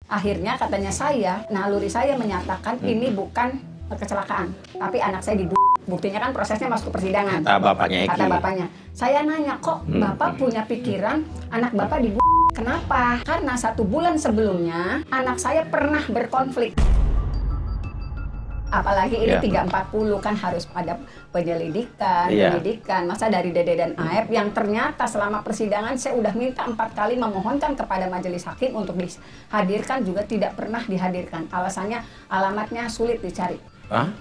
Akhirnya katanya naluri saya menyatakan ini bukan kecelakaan, tapi anak saya buktinya kan prosesnya masuk ke persidangan. Kata bapaknya Eki. Kata bapaknya. Saya nanya, kok bapak punya pikiran anak bapak Kenapa? Karena 1 bulan sebelumnya anak saya pernah berkonflik. Apalagi ini 340 kan harus ada penyelidikan, penyidikan. Masa dari Dede dan Aep yang ternyata selama persidangan saya udah minta 4 kali memohonkan kepada majelis hakim untuk dihadirkan juga tidak pernah dihadirkan. Alasannya alamatnya sulit dicari. Hah?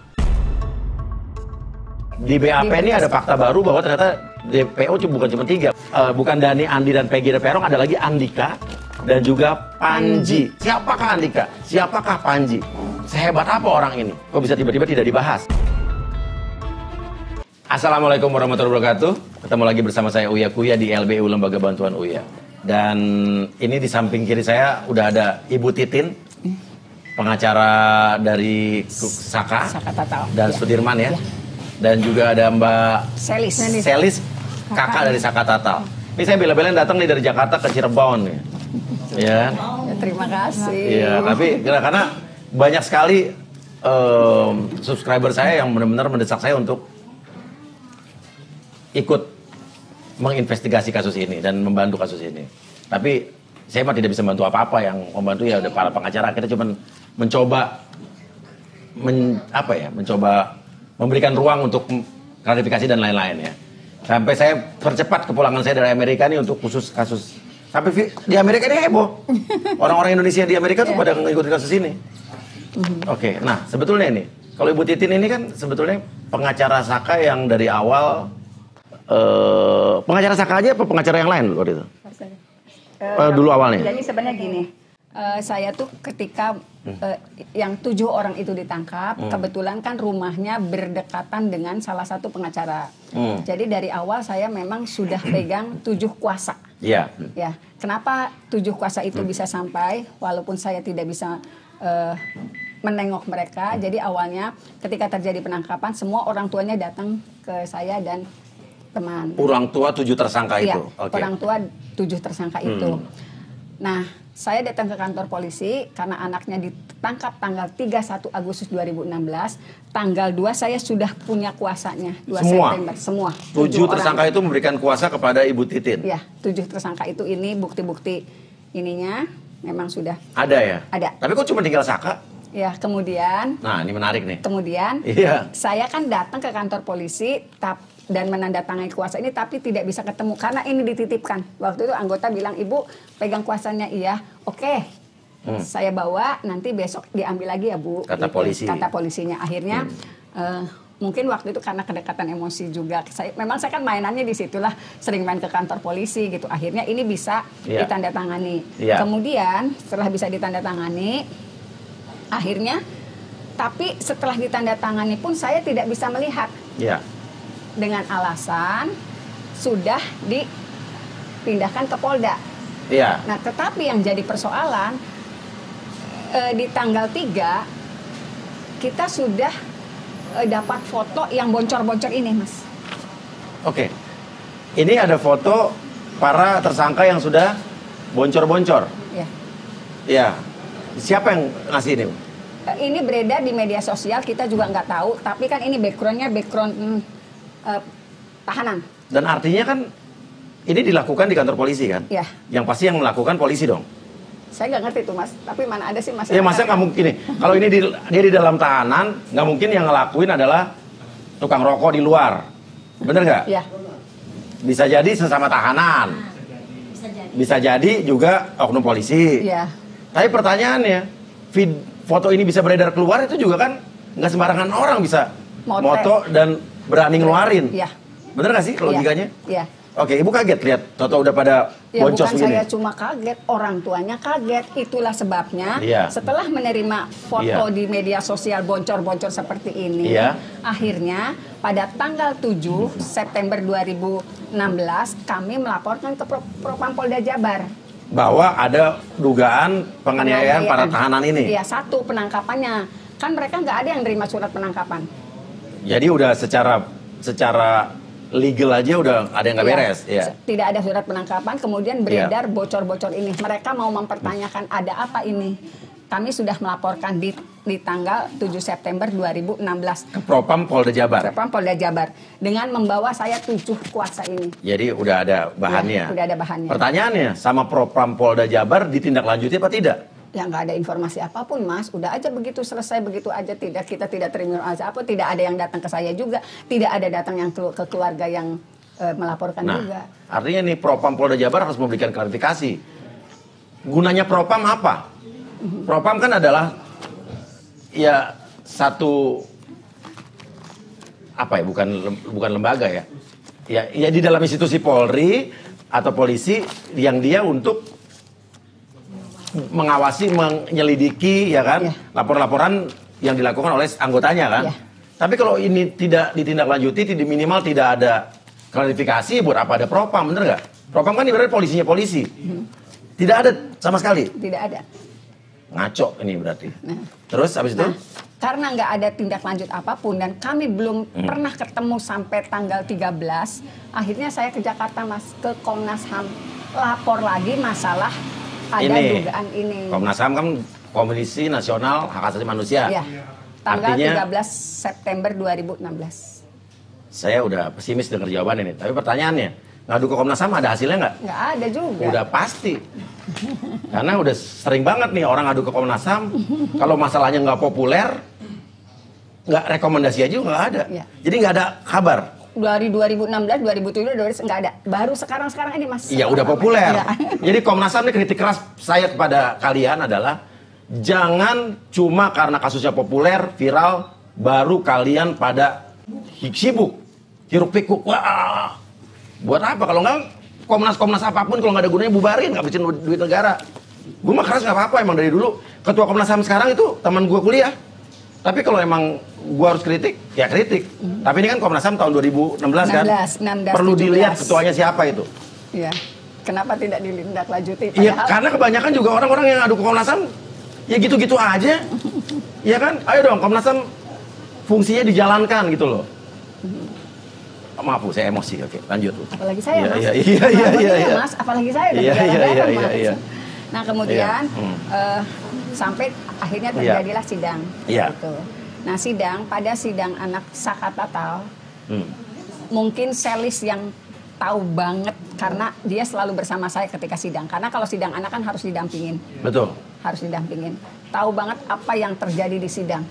Di BAP ini ada fakta baru bahwa ternyata DPO bukan cuma 3. Bukan Dani, Andi, dan Peggy dan Peron, ada lagi Andika dan juga Panji. Siapakah Andika? Siapakah Panji? Sehebat apa orang ini? Kok bisa tiba-tiba tidak dibahas? Assalamualaikum warahmatullahi wabarakatuh. Ketemu lagi bersama saya Uya Kuya di LBU Lembaga Bantuan Uya. Dan ini di samping kiri saya udah ada Ibu Titin, pengacara dari Saka Tatal dan Sudirman ya. Dan juga ada Mbak Selis, kakak dari Saka Tatal. Ini saya bela-belain datang nih dari Jakarta ke Cirebon nih. Ya. Terima kasih. Iya, tapi karena banyak sekali subscriber saya yang benar-benar mendesak saya untuk ikut menginvestigasi kasus ini dan membantu kasus ini. Tapi saya mah tidak bisa membantu apa-apa, yang membantu ya udah para pengacara. Kita cuma mencoba mencoba memberikan ruang untuk klarifikasi dan lain-lain ya. Sampai saya percepat kepulangan saya dari Amerika ini untuk khusus kasus. Sampai di Amerika ini heboh. Orang-orang Indonesia di Amerika tuh pada ngikutin kasus ini. Oke, nah sebetulnya ini, kalau Ibu Titin ini kan sebetulnya pengacara Saka yang dari awal, pengacara Saka aja apa pengacara yang lain waktu itu? Dulu awalnya? Jadi sebenarnya gini, saya tuh ketika yang 7 orang itu ditangkap, kebetulan kan rumahnya berdekatan dengan salah satu pengacara. Jadi dari awal saya memang sudah pegang 7 kuasa. Iya. Ya, kenapa 7 kuasa itu bisa sampai, walaupun saya tidak bisa menengok mereka. Jadi awalnya ketika terjadi penangkapan, semua orang tuanya datang ke saya dan teman. Orang tua 7 tersangka iya, itu? Okay. Orang tua 7 tersangka itu. Nah, saya datang ke kantor polisi karena anaknya ditangkap tanggal 31 Agustus 2016. Tanggal 2 saya sudah punya kuasanya. 2 September. Semua. 7 tersangka itu memberikan kuasa kepada Ibu Titin? Iya, 7 tersangka itu ini bukti-bukti ininya memang sudah. Ada ya? Ada. Tapi kok cuma tinggal Saka? Ya, kemudian. Nah, ini menarik nih. Kemudian, saya kan datang ke kantor polisi dan menandatangani kuasa ini, tapi tidak bisa ketemu karena ini dititipkan. Waktu itu anggota bilang, Ibu pegang kuasanya, iya, oke. Saya bawa, nanti besok diambil lagi ya Bu. Kata gitu, polisi. Kata polisinya. Akhirnya, mungkin waktu itu karena kedekatan emosi juga. Memang saya kan mainannya di situlah, sering main ke kantor polisi gitu. Akhirnya ini bisa ditandatangani. Kemudian setelah bisa ditandatangani, akhirnya, tapi setelah ditandatangani pun saya tidak bisa melihat. Iya. Dengan alasan sudah dipindahkan ke Polda. Iya. Nah, tetapi yang jadi persoalan di tanggal 3 kita sudah dapat foto yang boncor-boncor ini, Mas. Oke. Ini ada foto para tersangka yang sudah boncor-boncor. Iya. Iya. Siapa yang ngasih ini? Ini beredar di media sosial, kita juga nggak tahu. Tapi kan ini background tahanan. Dan artinya kan ini dilakukan di kantor polisi kan? Iya. Yang pasti yang melakukan polisi dong? Saya nggak ngerti tuh Mas. Tapi mana ada sih Mas? Ya masa nggak mungkin nih. Kalau ini dia di dalam tahanan, nggak mungkin yang ngelakuin adalah tukang rokok di luar. Bener nggak? Iya. Bisa jadi sesama tahanan. Bisa jadi juga oknum polisi. Iya. Tapi pertanyaannya, foto ini bisa beredar keluar itu juga kan nggak sembarangan orang bisa moto dan berani ngeluarin. Iya. Bener nggak sih logikanya? Iya. Oke, Ibu kaget lihat foto udah pada boncos begini? Bukan saya cuma kaget, orang tuanya kaget. Itulah sebabnya setelah menerima foto di media sosial boncor-boncor seperti ini, akhirnya pada tanggal 7 September 2016 kami melaporkan ke Propam Polda Jabar. Bahwa ada dugaan penganiayaan para tahanan ini? Iya, 1 penangkapannya. Kan mereka nggak ada yang nerima surat penangkapan. Jadi udah secara legal aja udah ada yang nggak beres. Ya. Tidak ada surat penangkapan, kemudian beredar bocor-bocor ini. Mereka mau mempertanyakan ada apa ini. Kami sudah melaporkan di tanggal 7 September 2016 ke Propam Polda Jabar. Propam Polda Jabar dengan membawa saya 7 kuasa ini. Jadi udah ada bahannya. Ya, udah ada bahannya. Pertanyaannya, sama Propam Polda Jabar ditindaklanjuti apa tidak? Ya nggak ada informasi apapun, Mas. Udah aja begitu selesai begitu aja, kita tidak terima apa, tidak ada yang datang ke saya juga, tidak ada datang yang ke keluarga yang melaporkan juga. Artinya nih Propam Polda Jabar harus memberikan klarifikasi. Gunanya Propam apa? Propam kan adalah ya satu apa ya, bukan lembaga ya. Ya di dalam institusi Polri atau polisi yang dia untuk mengawasi, menyelidiki ya kan, laporan-laporan yang dilakukan oleh anggotanya kan. Tapi kalau ini tidak ditindaklanjuti, minimal tidak ada klarifikasi, buat apa ada Propam, bener nggak? Propam kan ibaratnya polisinya polisi. Tidak ada sama sekali. Tidak ada. Ngaco ini berarti. Terus habis itu? Karena nggak ada tindak lanjut apapun dan kami belum pernah ketemu sampai tanggal 13, akhirnya saya ke Jakarta, Mas, ke Komnas HAM, lapor lagi masalah ada dugaan ini. Komnas HAM kan Komisi Nasional Hak Asasi Manusia. Ya, tanggal artinya, 13 September 2016. Saya udah pesimis dengar jawaban ini, tapi pertanyaannya, ngadu ke Komnas HAM ada hasilnya nggak? Nggak ada juga. Udah pasti. Karena udah sering banget nih orang ngadu ke Komnas HAM, kalau masalahnya nggak populer, nggak rekomendasi aja nggak ada. Ya. Jadi nggak ada kabar. Dari 2016, 2017, nggak ada. Baru sekarang ini, Mas. Iya, udah populer. Ya. Jadi Komnas HAM ini kritik keras saya kepada kalian adalah, jangan cuma karena kasusnya populer, viral, baru kalian pada sibuk, hiruk pikuk. Wah, buat apa? Kalau nggak, Komnas apapun kalau nggak ada gunanya bubarin, ngabisin duit negara. Gue mah keras nggak apa-apa, emang dari dulu. Ketua Komnas HAM sekarang itu teman gue kuliah. Tapi kalau emang gue harus kritik, ya kritik. Tapi ini kan Komnas HAM tahun 2016 kan? 16, perlu dilihat ketuanya siapa itu. Iya. Kenapa tidak ditindaklanjuti? Iya, karena kebanyakan juga orang-orang yang adu ke Komnas HAM, ya gitu-gitu aja. Iya kan? Ayo dong, Komnas HAM fungsinya dijalankan gitu loh. Maaf Bu, saya emosi. Oke, lanjut. Apalagi saya, Mas. Iya. Mas, apalagi saya. Iya. Nah, kemudian sampai akhirnya terjadilah sidang. Iya. Gitu. Nah, pada sidang anak Saka Tatal, mungkin Selis yang tahu banget karena dia selalu bersama saya ketika sidang. Karena kalau sidang anak kan harus didampingin. Betul. Harus didampingin. Tahu banget apa yang terjadi di sidang.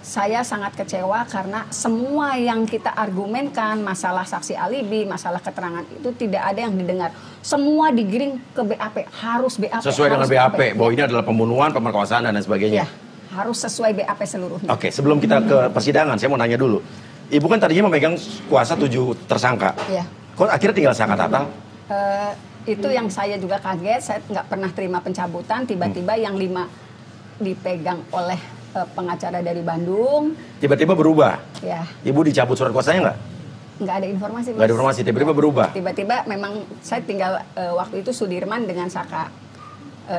Saya sangat kecewa karena semua yang kita argumenkan, masalah saksi alibi, masalah keterangan itu tidak ada yang didengar. Semua digiring ke BAP, harus BAP. Sesuai dengan BAP, bahwa ini adalah pembunuhan, pemerkosaan, dan lain sebagainya. Ya, harus sesuai BAP seluruhnya. Oke, sebelum kita ke persidangan, saya mau nanya dulu. Ibu kan tadinya memegang kuasa 7 tersangka. Iya. Kok akhirnya tinggal Saka Tatal? Itu yang saya juga kaget, saya nggak pernah terima pencabutan, tiba-tiba yang 5 dipegang oleh pengacara dari Bandung. Tiba-tiba berubah? Ya. Ibu dicabut surat kuasanya nggak? Nggak ada informasi, Mas. Nggak ada informasi, tiba-tiba berubah? Tiba-tiba memang saya tinggal waktu itu Sudirman dengan Saka.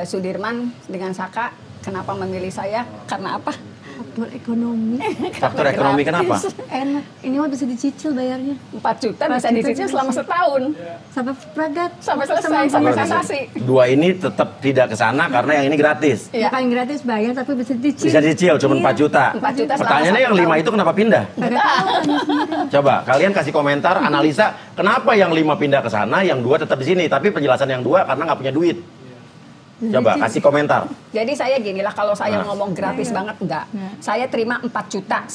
Sudirman dengan Saka, kenapa memilih saya? Karena apa? Faktor ekonomi. Faktor ekonomi kenapa? Enak, ini mah bisa dicicil bayarnya. 4 juta bisa dicicil selama setahun. Sampai pragat. Sampai selesai, sampai kasasi. 2 ini tetap tidak ke sana karena yang ini gratis. Iya. Bukan gratis bayar tapi bisa dicicil. Bisa dicicil, cuma 4 juta. 4 juta. Pertanyaannya yang 5 itu kenapa pindah? Coba kalian kasih komentar, analisa kenapa yang 5 pindah ke sana, yang 2 tetap di sini. Tapi penjelasan yang 2 karena nggak punya duit. Coba kasih komentar. Jadi saya ginilah, kalau saya ngomong gratis banget enggak. Saya terima 4 juta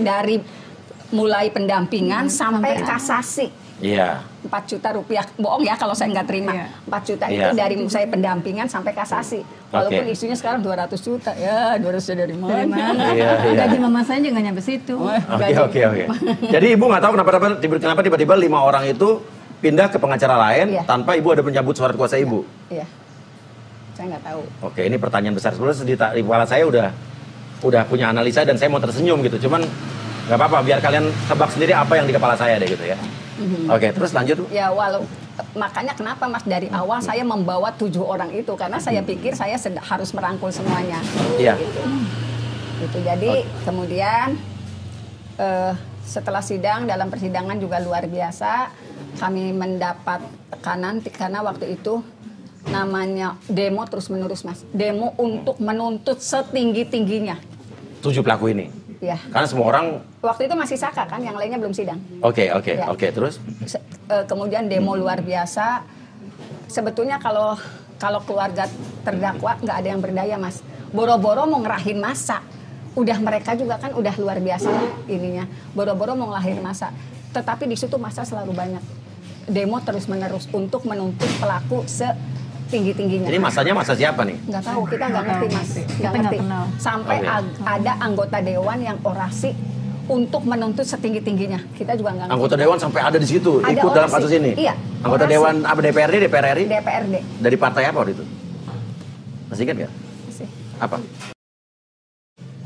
dari mulai pendampingan sampai kasasi. Iya. 4 juta rupiah. Bohong ya kalau saya nggak terima. 4 juta itu dari saya pendampingan sampai kasasi. Walaupun isunya sekarang 200 juta. Ya, 200 juta dari mana? Iya. Gaji mama saya juga nggak nyampe situ. Oke. Jadi Ibu nggak tahu kenapa tiba-tiba 5 orang itu pindah ke pengacara lain tanpa Ibu ada menyambut surat kuasa Ibu. Iya. Saya nggak tahu. Oke, ini pertanyaan besar. Sebenarnya di kepala saya udah punya analisa dan saya mau tersenyum gitu. Cuman nggak apa-apa, biar kalian tebak sendiri apa yang di kepala saya deh gitu ya. Oke, terus lanjut. Ya, makanya kenapa Mas dari awal saya membawa 7 orang itu karena saya pikir saya harus merangkul semuanya. Iya. Gitu. Jadi kemudian setelah sidang, dalam persidangan juga luar biasa. Kami mendapat tekanan karena waktu itu namanya demo terus-menerus, Mas. Demo untuk menuntut setinggi-tingginya. 7 pelaku ini? Ya. Karena semua orang... Waktu itu masih Saka kan, yang lainnya belum sidang. Oke, terus? Kemudian demo luar biasa. Sebetulnya kalau keluarga terdakwa nggak ada yang berdaya, Mas. Boro-boro mau ngerahin masa. Udah mereka juga kan udah luar biasa ininya. Boro-boro mau ngelahirin masa. Tetapi di situ masa selalu banyak. Demo terus-menerus untuk menuntut pelaku setinggi-tingginya. Jadi masanya masa siapa nih? Nggak tahu, kita nggak ngerti, Mas. Nggak ngerti. Sampai ada anggota dewan yang orasi untuk menuntut setinggi-tingginya. Kita juga nggak ngerti. Anggota dewan sampai ada di situ, ada ikut orasi dalam kasus ini? Iya. Anggota orasi. Dewan apa, DPRD, DPR RI? DPRD. Dari partai apa waktu itu? Masih ingat nggak? Masih. Apa?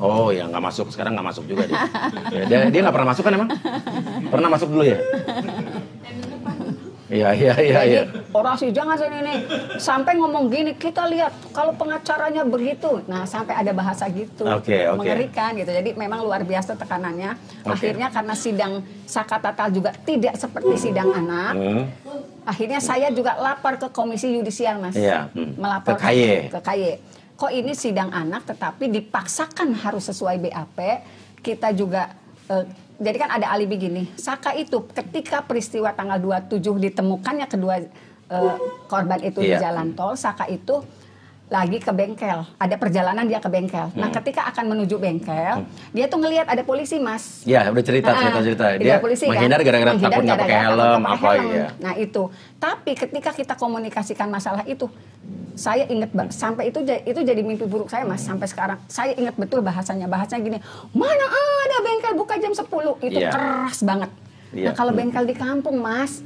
Oh ya, nggak masuk. Sekarang nggak masuk juga dia. Dia nggak pernah masuk kan emang? Pernah masuk dulu ya? Iya. Orasi jangan ini sampai ngomong gini, kita lihat kalau pengacaranya begitu. Nah, sampai ada bahasa gitu. Oke. Mengerikan gitu. Jadi memang luar biasa tekanannya. Akhirnya karena sidang Saka Tatal juga tidak seperti sidang anak. Akhirnya saya juga lapor ke Komisi Yudisial, Mas. Iya. Melapor ke KY. Kok ini sidang anak tetapi dipaksakan harus sesuai BAP. Kita juga jadi kan ada alibi gini, Saka itu ketika peristiwa tanggal 27 ditemukannya kedua korban itu di jalan tol, Saka itu lagi ke bengkel, ada perjalanan dia ke bengkel. Nah ketika akan menuju bengkel, dia tuh ngelihat ada polisi, Mas. Iya, udah cerita. Dia polisi, menghindar kan? Gara-gara takut nggak pakai helm, apa ya. Nah itu, tapi ketika kita komunikasikan masalah itu, saya ingat sampai itu jadi mimpi buruk saya, Mas, sampai sekarang. Saya ingat betul bahasanya gini, mana ada bengkel buka jam 10, itu keras banget. Nah kalau bengkel di kampung, Mas,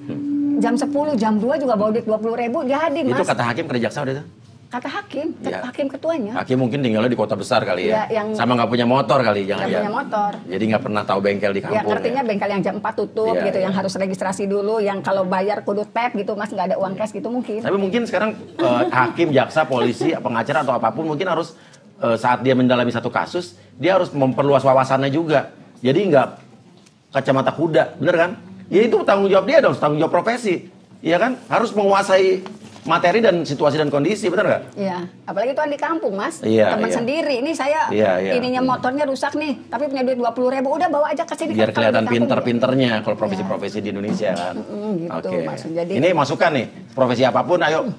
jam 10, jam 2 juga bawa duit 20.000 jadi, Mas. Itu kata hakim ke jaksa udah itu? Kata hakim, hakim ketuanya. Hakim mungkin tinggalnya di kota besar kali ya, sama nggak punya motor kali, jangan. Nggak punya motor. Jadi nggak pernah tahu bengkel di kampung. Ya artinya bengkel yang jam 4 tutup gitu, yang harus registrasi dulu, yang kalau bayar kudu tap gitu, Mas, nggak ada uang cash gitu mungkin. Tapi mungkin sekarang hakim, jaksa, polisi, pengacara atau apapun mungkin harus saat dia mendalami satu kasus, dia harus memperluas wawasannya juga. Jadi nggak kacamata kuda, bener kan? Ya itu tanggung jawab dia dong, tanggung jawab profesi. Iya kan? Harus menguasai materi dan situasi dan kondisi, benar nggak? Iya, apalagi itu kan di kampung, Mas. Iya, teman sendiri, ini saya ininya motornya rusak nih, tapi punya duit 20.000, udah bawa aja ke sini. Biar kelihatan pinter-pinternya kalau profesi-profesi di Indonesia kan. Gitu, Mas. Jadi, ini masukan nih, profesi apapun, ayo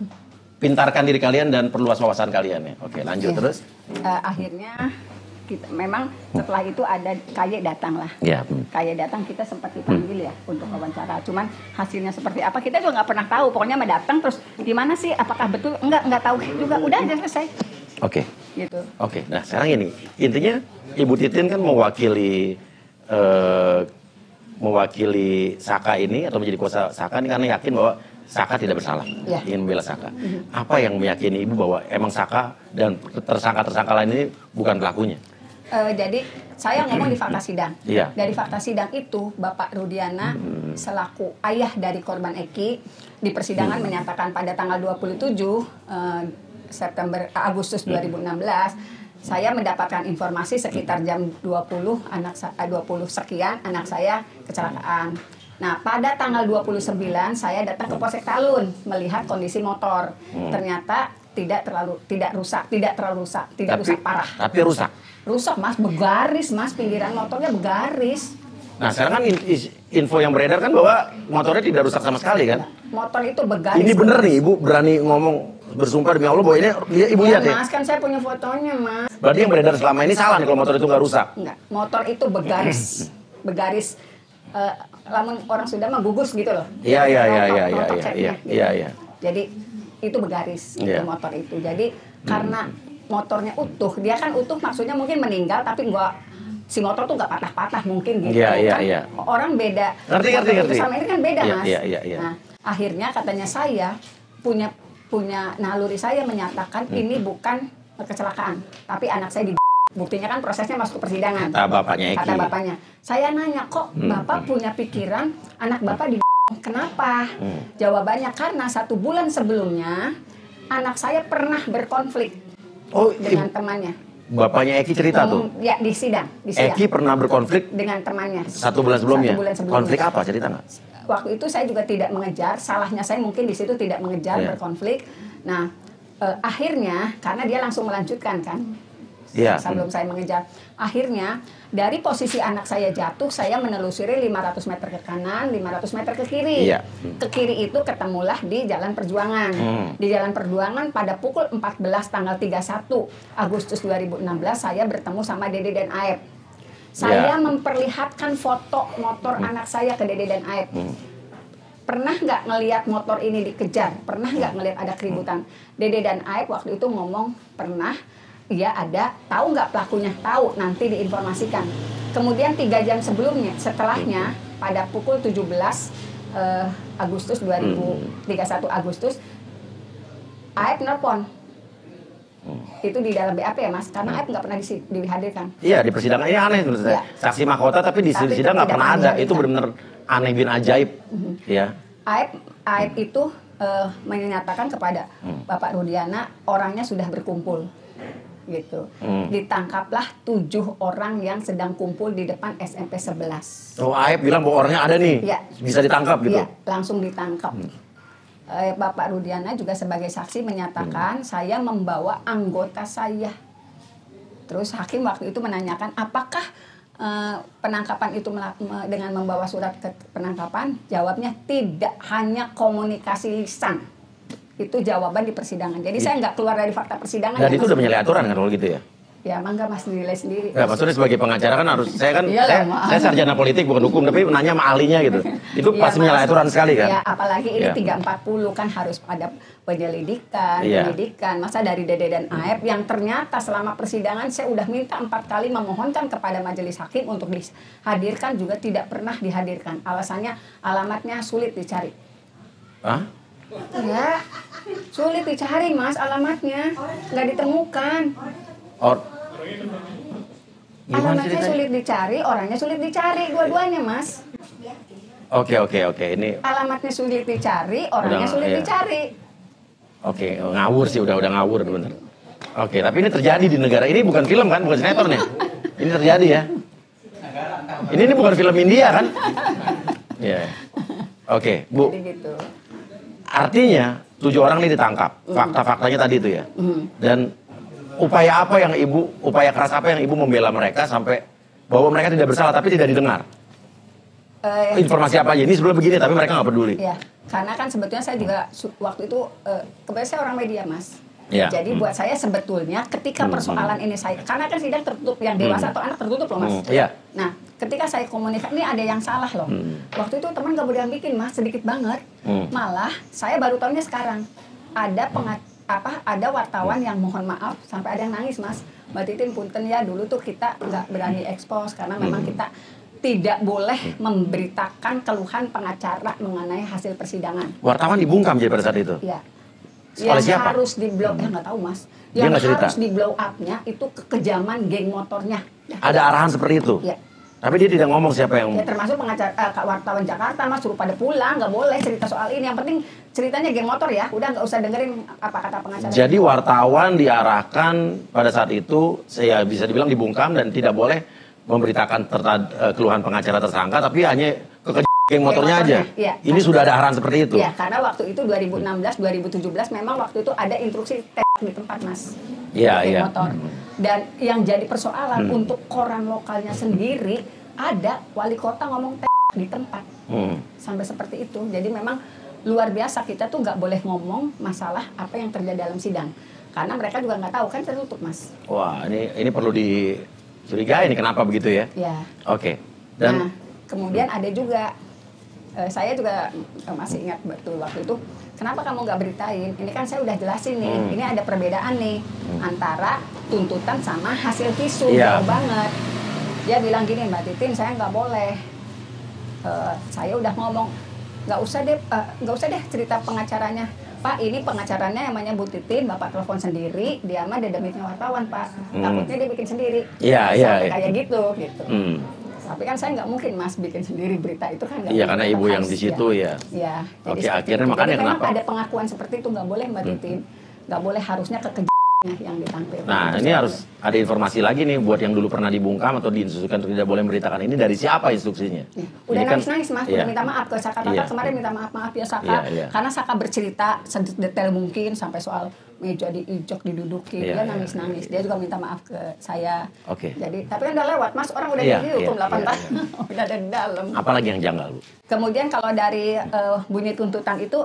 pintarkan diri kalian dan perluas wawasan kalian ya. Oke, lanjut terus. Akhirnya memang setelah itu ada KY datang lah. KY datang, kita sempat dipanggil ya untuk wawancara. Cuman hasilnya seperti apa kita juga nggak pernah tahu. Pokoknya datang terus gimana sih? Apakah betul? Nggak tahu juga. Udah aja selesai. Oke. Gitu. Oke. Nah sekarang ini intinya Ibu Titin kan mewakili Saka ini atau menjadi kuasa Saka ini karena yakin bahwa Saka tidak bersalah, ingin membela Saka. Apa yang meyakini Ibu bahwa emang Saka dan tersangka lain ini bukan pelakunya? Jadi saya ngomong di fakta sidang. Iya. Dari fakta sidang itu Bapak Rudiana selaku ayah dari korban Eki di persidangan menyatakan pada tanggal 27 Agustus 2016 saya mendapatkan informasi sekitar jam 20 sekian anak saya kecelakaan. Nah, pada tanggal 29 saya datang ke Polsek Talun melihat kondisi motor. Ternyata tidak terlalu rusak, rusak parah. Tapi rusak. Rusak, Mas, begaris, Mas, pinggiran motornya begaris. Nah, sekarang kan info yang beredar kan bahwa motornya tidak rusak sama sekali kan? Motor itu begaris. Ini bener nih, Ibu berani ngomong bersumpah demi Allah bahwa ini Ibu lihat ya? Mas, kan saya punya fotonya, Mas. Berarti yang beredar selama ini salah nih kalau motor itu nggak rusak? Enggak, motor itu begaris. Begaris. Lamun orang sudah mah gugus gitu loh. Iya. Jadi itu begaris motor itu. Jadi karena motornya utuh, dia kan utuh maksudnya mungkin meninggal tapi si motor tuh nggak patah-patah mungkin gitu. Iya. Orang beda. Ngerti. Sama ini kan beda, Mas. Iya. Nah, akhirnya katanya saya punya naluri saya menyatakan ini bukan kecelakaan, tapi anak saya buktinya kan prosesnya masuk ke persidangan. Kata bapaknya Eki. Kata bapaknya. Saya nanya, kok Bapak punya pikiran anak Bapak kenapa? Jawabannya karena 1 bulan sebelumnya anak saya pernah berkonflik dengan temannya. bapaknya Eki cerita tuh. Ya di sidang. Eki pernah berkonflik dengan temannya. 1 bulan sebelumnya. Konflik apa, cerita nggak? Waktu itu saya juga tidak mengejar. Salahnya saya mungkin di situ tidak mengejar, berkonflik. Nah, akhirnya karena dia langsung melanjutkan kan. Sebelum saya mengejar. Akhirnya dari posisi anak saya jatuh, saya menelusuri 500 meter ke kanan, 500 meter ke kiri. Ke kiri itu ketemulah di Jalan Perjuangan. Di Jalan Perjuangan pada pukul 14 tanggal 31 Agustus 2016 saya bertemu sama Dede dan Aep. Saya memperlihatkan foto motor anak saya ke Dede dan Aep. Pernah nggak ngelihat motor ini dikejar? Pernah nggak ngelihat ada keributan? Dede dan Aep waktu itu ngomong pernah. Iya ada, tahu nggak pelakunya? Tahu, nanti diinformasikan. Kemudian 3 jam sebelumnya, setelahnya pada pukul 17 Agustus 2031 Agustus, Aep nelpon. Itu di dalam BAP ya Mas, karena Aep nggak pernah dihadirkan. Iya, di persidangan ini aneh menurut saya. Saksi mahkota tapi di sidang nggak pernah ada. Itu benar-benar aneh bin ajaib. Ya. Aep itu menyatakan kepada Bapak Rudiana orangnya sudah berkumpul. Gitu. Ditangkaplah 7 orang yang sedang kumpul di depan SMP 11. Oh, Aep bilang bahwa orangnya ada nih. Bisa ditangkap gitu. Iya, langsung ditangkap. Bapak Rudiana juga sebagai saksi menyatakan saya membawa anggota saya. Terus hakim waktu itu menanyakan apakah penangkapan itu dengan membawa surat ke penangkapan? Jawabnya tidak, hanya komunikasi lisan. Itu jawaban di persidangan. Jadi saya nggak keluar dari fakta persidangan. Dan itu udah menyalahi aturan kan kalau gitu ya? Ya mangga Mas dinilai sendiri. Ya, maksudnya sebagai pengacara kan harus, saya sarjana politik bukan hukum, tapi nanya sama ahlinya gitu. Itu pasti menyalahi aturan sekali kan? Ya apalagi ini 340 kan harus ada penyelidikan, penyidikan. Masa dari Dede dan Aep yang ternyata selama persidangan saya udah minta 4 kali memohonkan kepada majelis hakim untuk dihadirkan juga tidak pernah dihadirkan. Alasannya alamatnya sulit dicari. Hah? Ya, sulit dicari Mas alamatnya, nggak ditemukan. Alamatnya sulit dicari, orangnya sulit dicari, dua-duanya Mas. Oke, ini. Alamatnya sulit dicari, orangnya sulit dicari. Oke, ngawur sih, udah ngawur bener. Oke, tapi ini terjadi di negara ini, bukan film kan, bukan sinetron ya? Ini terjadi ya. Ini bukan film India kan? Ya. Oke, Bu. Jadi gitu. Artinya 7 orang ini ditangkap, fakta-faktanya tadi itu ya. Dan upaya keras apa yang Ibu membela mereka sampai bahwa mereka tidak bersalah tapi tidak didengar? Informasi apa aja? Ini sebelum begini tapi mereka nggak peduli. Ya, karena kan sebetulnya saya juga waktu itu kebetulan saya orang media Mas. Ya. Jadi buat saya sebetulnya ketika persoalan ini karena kan sidang tertutup, yang dewasa atau anak tertutup loh Mas. Iya. Nah, ketika saya komunikasi ini ada yang salah loh. Waktu itu teman gak boleh yang bikin Mas, sedikit banget. Malah saya baru tahunya sekarang ada wartawan yang mohon maaf sampai ada yang nangis Mas. Mbak Titin punten ya, dulu tuh kita nggak berani ekspos karena memang kita tidak boleh memberitakan keluhan pengacara mengenai hasil persidangan. Wartawan dibungkam jadi pada saat itu. Iya. Oleh yang siapa? harus di blow nggak tahu Mas. Yang harus di blow up-nya itu kekejaman geng motornya. Ada arahan seperti itu. Iya. Tapi dia tidak ngomong siapa yang. Ya termasuk pengacara wartawan Jakarta Mas suruh pada pulang, nggak boleh cerita soal ini. Yang penting ceritanya geng motor ya. Udah nggak usah dengerin apa kata pengacara. Jadi wartawan diarahkan pada saat itu saya bisa dibilang dibungkam dan tidak boleh memberitakan keluhan pengacara tersangka, tapi hanya geng motornya aja. Ya, ini sudah ada arahan seperti itu. Ya, karena waktu itu 2016, 2017 memang waktu itu ada instruksi di tempat Mas. Iya. Motor. Dan yang jadi persoalan untuk koran lokalnya sendiri ada wali kota ngomong di tempat. Sampai seperti itu. Jadi memang luar biasa, kita tuh nggak boleh ngomong masalah apa yang terjadi dalam sidang. Karena mereka juga nggak tahu kan tertutup Mas. Wah, ini perlu dicurigai ini kenapa begitu ya? Iya. Oke. Dan nah, kemudian ada juga saya juga masih ingat betul waktu itu, kenapa kamu nggak beritain? Ini kan saya udah jelasin nih, ini ada perbedaan nih antara tuntutan sama hasil visu, jauh banget. Dia bilang gini, Mbak Titin, saya nggak boleh. Saya udah ngomong, nggak usah deh cerita pengacaranya. Pak, ini pengacaranya namanya Bu Titin, Bapak telepon sendiri, dia mah dedemitnya wartawan, Pak. Takutnya dia bikin sendiri. Iya. Kayak gitu. Tapi kan saya nggak mungkin Mas bikin sendiri berita itu kan nggak. Iya, karena ibu yang di situ ya. Iya. Oke, akhirnya makanya jadi kenapa? Ada pengakuan seperti itu nggak boleh Mbak Titin, nggak boleh, harusnya ke yang ditampilkan. Nah, ini harus ada informasi lagi nih buat yang dulu pernah dibungkam atau diinstruksikan untuk tidak boleh memberitakan ini dari siapa instruksinya. Ya. Udah nangis-nangis Mas, udah minta maaf ke Saka. Kemarin minta maaf ya Saka, karena Saka bercerita sedetail mungkin sampai soal meja diinjak, didudukin, dia nangis-nangis. Dia juga minta maaf ke saya. Jadi, tapi kan udah lewat Mas, orang udah dihukum 8 tahun, udah ada di dalam. Apalagi yang janggal, Bu? Kemudian kalau dari bunyi tuntutan itu,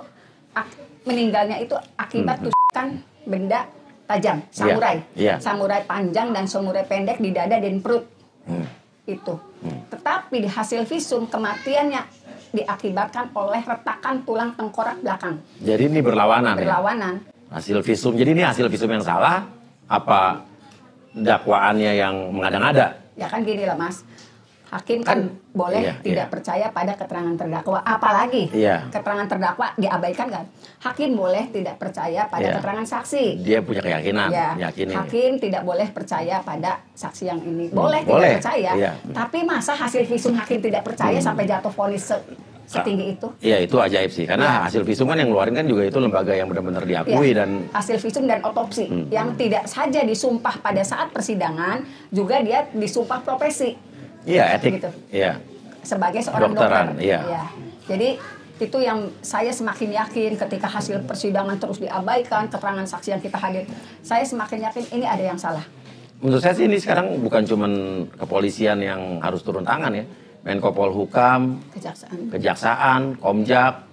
meninggalnya itu akibat tusukan benda tajam, samurai, samurai panjang dan samurai pendek di dada dan perut, itu. Tetapi di hasil visum kematiannya diakibatkan oleh retakan tulang tengkorak belakang. Jadi ini berlawanan. Berlawanan. Ya? Hasil visum. Jadi ini hasil visum yang salah, apa dakwaannya yang mengada-ngada? Ya kan gini lah Mas. Hakim kan boleh tidak percaya pada keterangan terdakwa, apalagi keterangan terdakwa diabaikan kan. Hakim boleh tidak percaya pada keterangan saksi. Dia punya keyakinan, Hakim tidak boleh percaya pada saksi yang ini. Boleh tidak percaya, tapi masa hasil visum hakim tidak percaya sampai jatuh vonis setinggi itu? Iya, itu ajaib sih, karena hasil visum kan yang ngeluarin kan juga itu lembaga yang benar-benar diakui dan hasil visum dan otopsi yang tidak saja disumpah pada saat persidangan, juga dia disumpah profesi. Iya, etik. Gitu. Iya. Sebagai seorang dokter. Iya. Jadi itu yang saya semakin yakin ketika hasil persidangan terus diabaikan, keterangan saksi yang kita hadir, saya semakin yakin ini ada yang salah. Menurut saya sih ini sekarang bukan cuman kepolisian yang harus turun tangan ya. Menko Polhukam, Kejaksaan, Komjak,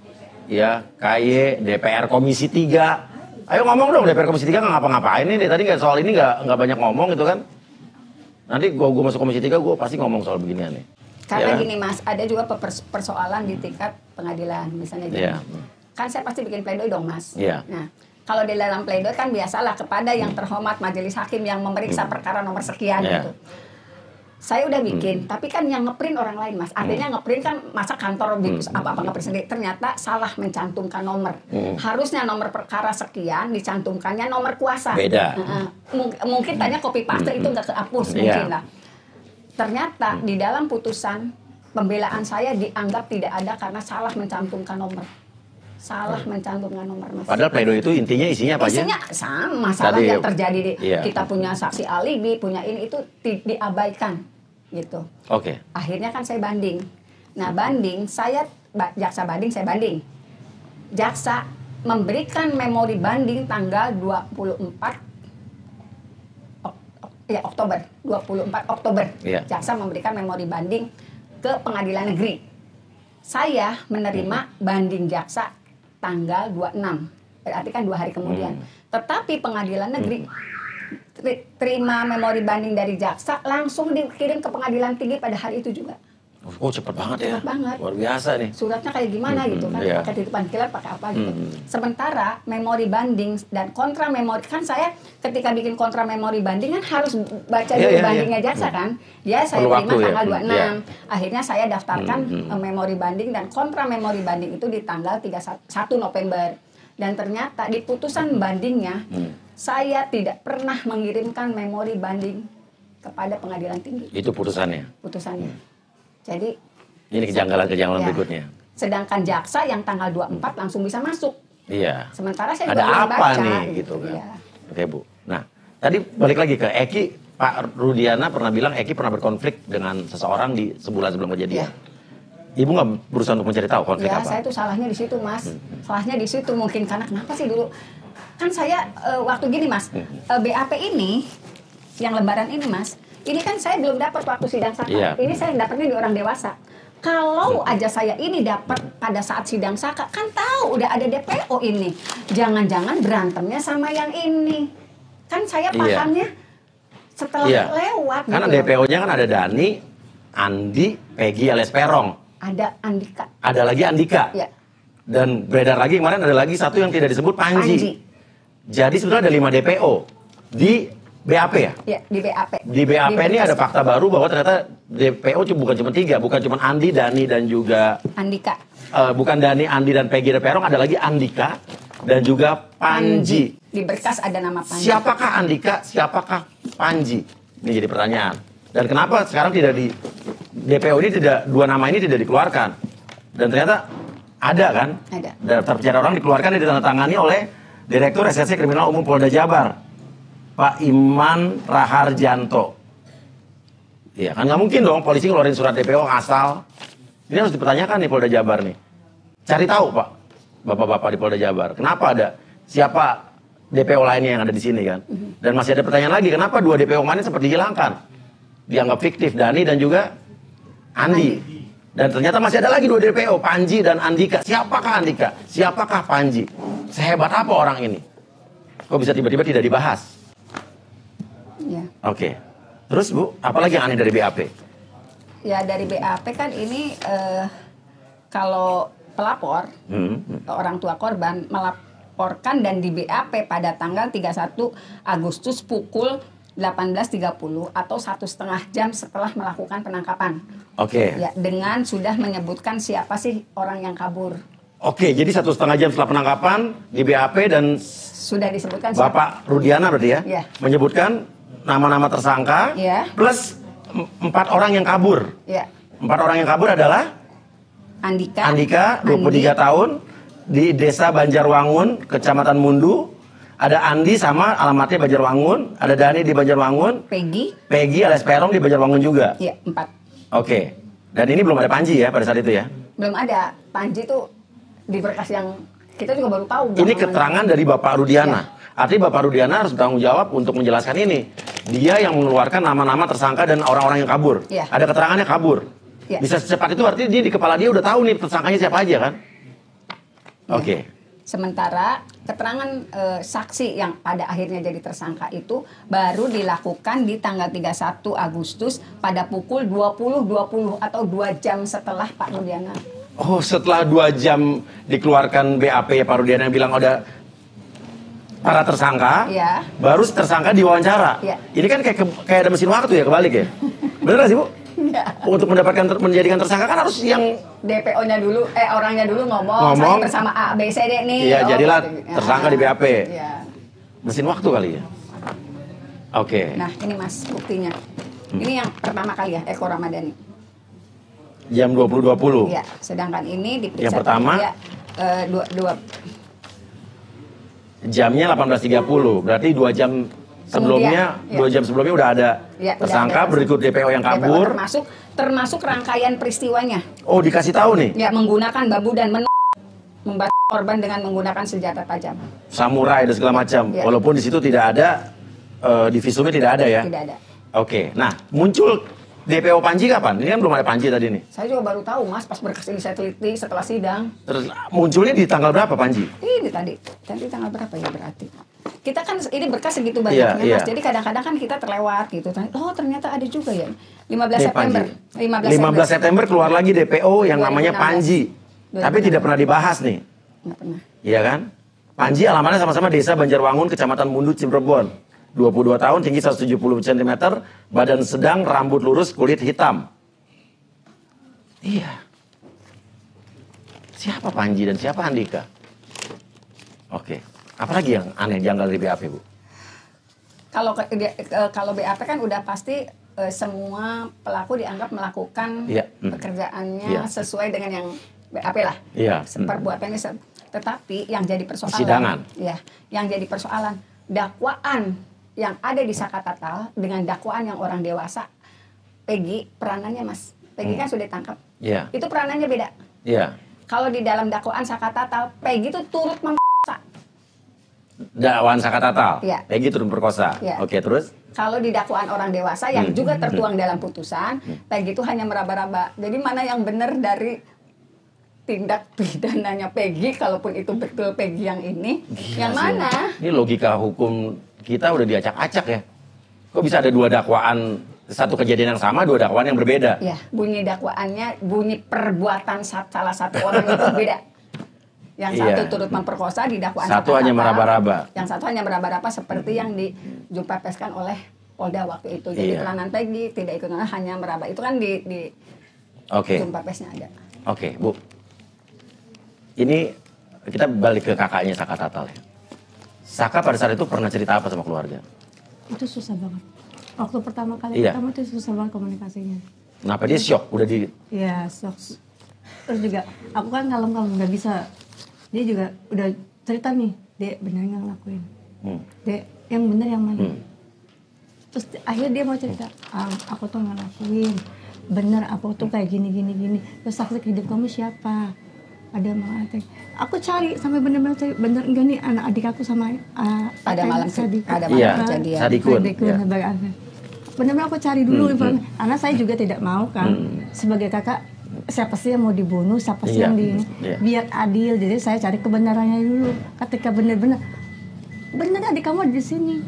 ya, KY, DPR Komisi 3. Ayo ngomong dong, DPR Komisi 3 nggak ngapa-ngapain nih. Tadi soal ini nggak banyak ngomong gitu kan. Nanti gue masuk Komisi 3, gue pasti ngomong soal beginian nih. Karena gini Mas, ada juga persoalan di tingkat pengadilan. Misalnya gini, kan saya pasti bikin pledoi dong Mas. Nah, kalau di dalam pledoi kan biasalah kepada yang terhormat majelis hakim yang memeriksa perkara nomor sekian gitu. Saya udah bikin, tapi kan yang ngeprint orang lain Mas. Artinya ngeprint kan masa kantor apa-apa ngeprint sendiri. Ternyata salah mencantumkan nomor. Harusnya nomor perkara sekian dicantumkannya nomor kuasa. Beda. Mungkin tanya copy paste itu nggak kehapus mungkin lah. Ternyata di dalam putusan pembelaan saya dianggap tidak ada karena salah mencantumkan nomor. Salah mencantumkan nomor Mas. Padahal pledoi itu intinya isinya apa aja? Isinya sama, masalah yang terjadi di kita punya saksi alibi, punya ini itu diabaikan gitu. Akhirnya kan saya banding. Nah, jaksa banding saya banding. Jaksa memberikan memori banding tanggal 24 Oktober. Jaksa memberikan memori banding ke pengadilan negeri. Saya menerima banding jaksa tanggal 26, berarti kan 2 hari kemudian. Tetapi pengadilan negeri terima memori banding dari jaksa langsung dikirim ke pengadilan tinggi pada hari itu juga. Oh, cepet banget ya. Cepet banget. Luar biasa nih. Suratnya kayak gimana gitu kan, pakai titipan kilat, pakai apa gitu. Sementara memori banding dan kontra memori, kan saya ketika bikin kontra memori banding kan harus baca dulu bandingnya jaksa kan. Dia saya terima tanggal 26. Akhirnya saya daftarkan memori banding dan kontra memori banding itu di tanggal 1 November. Dan ternyata di putusan bandingnya saya tidak pernah mengirimkan memori banding kepada pengadilan tinggi. Itu putusannya? Putusannya. Jadi ini kejanggalan-kejanggalan berikutnya. Sedangkan jaksa yang tanggal 24 langsung bisa masuk. Iya. Sementara saya ada juga apa baca, nih gitu kan. Oke Bu. Nah, tadi balik lagi ke Eki, Pak Rudiana pernah bilang Eki pernah berkonflik dengan seseorang di sebulan sebelum kejadian. Ibu nggak berusaha untuk mencari tahu konflik apa? Saya tuh salahnya di situ Mas. Salahnya di situ mungkin karena kenapa sih dulu? Kan saya waktu gini Mas, BAP ini yang lembaran ini Mas, ini kan saya belum dapat waktu sidang Saka. Ini saya dapatnya di orang dewasa. Kalau aja saya ini dapat pada saat sidang Saka, kan tahu udah ada DPO ini. Jangan-jangan berantemnya sama yang ini. Kan saya pahamnya setelah lewat. Karena gitu. DPO-nya kan ada Dani, Andi, Peggy alias Perong. Ada Andika. Ada lagi Andika. Dan beredar lagi kemarin ada lagi satu yang tidak disebut Panji. Jadi sebenarnya ada 5 DPO di BAP ya? Iya, di BAP. Di BAP ini ada fakta baru bahwa ternyata DPO bukan cuma 3, bukan cuma Andi, Dani, dan juga Andika. Bukan Dani, Andi, dan Peggy Perong, ada lagi Andika dan juga Panji. Di berkas ada nama Panji. Siapakah Andika, siapakah Panji? Ini jadi pertanyaan. Dan kenapa sekarang tidak di DPO ini tidak, 2 nama ini tidak dikeluarkan? Dan ternyata ada kan? Ada. Daftar pencarian orang dikeluarkan dan ditandatangani oleh Direktur Reserse Kriminal Umum Polda Jabar. Pak Iman Raharjanto. Iya kan nggak mungkin dong polisi ngeluarin surat DPO asal. Ini harus dipertanyakan nih Polda Jabar nih. Cari tahu Pak, bapak-bapak di Polda Jabar. Kenapa ada siapa DPO lainnya yang ada di sini kan? Dan masih ada pertanyaan lagi, kenapa 2 DPO kemarin sempat dihilangkan? Dianggap fiktif, Dani dan juga Andi. Dan ternyata masih ada lagi 2 DPO, Panji dan Andika. Siapakah Andika? Siapakah Panji? Sehebat apa orang ini? Kok bisa tiba-tiba tidak dibahas? Ya. Oke. Terus Bu, apalagi yang aneh dari BAP? Ya dari BAP kan ini kalau pelapor, orang tua korban melaporkan dan di BAP pada tanggal 31 Agustus pukul 18.30 atau 1,5 jam setelah melakukan penangkapan. Oke. Ya, dengan sudah menyebutkan siapa sih orang yang kabur. Oke, jadi 1,5 jam setelah penangkapan di BAP dan sudah disebutkan siapa? Bapak Rudiana berarti ya? Ya. Menyebutkan nama-nama tersangka ya. Plus 4 orang yang kabur. Ya. 4 orang yang kabur adalah Andika 23 tahun di Desa Banjarwangun, Kecamatan Mundu. Ada Andi sama alamatnya Banjarwangun, ada Dani di Banjarwangun, Peggy alias Perong di Banjarwangun juga. Iya, 4. Oke. Dan ini belum ada Panji ya pada saat itu ya? Belum ada. Panji tuh di berkas yang kita juga baru tahu. Ini keterangan dari Bapak Rudiana. Ya. Artinya Bapak Rudiana harus bertanggung jawab untuk menjelaskan ini. Dia yang mengeluarkan nama-nama tersangka dan orang-orang yang kabur. Ya. Ada keterangannya kabur. Ya. Bisa secepat itu artinya dia di kepala dia udah tahu nih tersangkanya siapa aja kan? Ya. Oke. Sementara keterangan saksi yang pada akhirnya jadi tersangka itu baru dilakukan di tanggal 31 Agustus pada pukul 20.20 atau 2 jam setelah Pak Rudiana. Oh, setelah 2 jam dikeluarkan BAP ya Pak Rudiana yang bilang ada para tersangka, ya. Baru tersangka diwawancara. Ya. Ini kan kayak ada mesin waktu ya, kebalik ya? Bener gak sih Bu? Ya. Untuk menjadikan tersangka kan harus yang DPO-nya dulu, orangnya dulu ngomong saya bersama A, B, C, D nih. Iya, jadilah tersangka di BAP. Ya. Mesin waktu kali ya? Oke. Nah, ini Mas buktinya. Ini yang pertama kali ya, Eko Ramadhani. Jam 20.20. Iya, sedangkan ini diperiksa yang pertama ya, jamnya 18.30. Berarti 2 jam sebelumnya, kemudian, 2 jam sebelumnya udah ada tersangka, berikut DPO yang kabur. DPO termasuk rangkaian peristiwanya. Oh, dikasih tahu nih? Ya, menggunakan bambu dan membantu korban dengan menggunakan senjata tajam. Samurai dan segala macam. Ya. Walaupun di situ tidak ada, di visumnya tidak ada ya? Tidak ada. Oke, nah muncul DPO Panji kapan? Ini kan belum ada Panji tadi nih. Saya juga baru tahu Mas, pas berkas ini saya teliti setelah sidang. Terus munculnya di tanggal berapa Panji? Ini tadi tanggal berapa ya berarti? Kita kan ini berkas segitu banyaknya Mas, jadi kadang-kadang kan kita terlewat gitu. Oh ternyata ada juga ya. 15 September. 15 September keluar lagi DPO yang namanya Panji. 2016. Tapi tidak pernah dibahas nih. Nggak pernah. Iya kan? Panji alamatnya sama-sama Desa Banjarwangun, Kecamatan Mundu, Cirebon. 22 tahun, tinggi 170 cm, badan sedang, rambut lurus, kulit hitam. Iya. Siapa Panji dan siapa Andika? Oke. Apalagi yang aneh janggal di BAP, Bu? Kalau BAP kan udah pasti semua pelaku dianggap melakukan pekerjaannya sesuai dengan yang BAP lah. Iya. Perbuatannya. Tetapi yang jadi persoalan. Persidangan. Ya, yang jadi persoalan dakwaan yang ada di Sakatatal dengan dakwaan yang orang dewasa. Peggy peranannya Mas. Peggy kan sudah ditangkap. Iya. Itu peranannya beda. Iya. Kalau di dalam dakwaan Sakatatal, Peggy itu turut dakwaan Sakatatal. Ya. Peggy turut perkosa. Ya. Oke, terus? Kalau di dakwaan orang dewasa yang juga tertuang dalam putusan, Peggy itu hanya meraba-raba. Jadi mana yang benar dari tindak pidananya Peggy, kalaupun itu betul Peggy yang ini, gila yang mana? Ini logika hukum kita udah diacak-acak ya. Kok bisa ada 2 dakwaan, satu kejadian yang sama, 2 dakwaan yang berbeda? Ya, bunyi dakwaannya, bunyi perbuatan salah satu orang itu beda. Yang satu turut memperkosa di dakwaan satu hanya meraba-raba. Yang satu hanya meraba-raba seperti yang dijumpapeskan oleh Polda waktu itu. Jadi peranan Peggy tidak ikut hanya meraba. Itu kan di jumpapesnya ada. Oke, Bu. Ini kita balik ke kakaknya Sakatatal ya. Saka pada saat itu pernah cerita apa sama keluarga? Itu susah banget. Waktu pertama kali ketemu itu susah banget komunikasinya. Kenapa dia shock? Udah di... Iya, shock. Terus juga, aku kan kalem-kalem, nggak bisa. Dia juga udah cerita nih, dia bener nggak ngelakuin. Dek, yang benar yang mana? Terus akhirnya dia mau cerita, aku tuh ngelakuin, bener aku tuh kayak gini. Terus saksi hidup kamu siapa? Ada Mang Ateng. Aku cari sampai bener-bener cari, bener enggak nih anak adik aku sama ada malam kejadian. Sadikun. Bener-bener aku cari dulu informasi. Karena saya juga tidak mau kan sebagai kakak, siapa sih yang mau dibunuh, siapa sih yang biar adil. Jadi saya cari kebenarannya dulu. Ketika bener adik kamu ada di sini.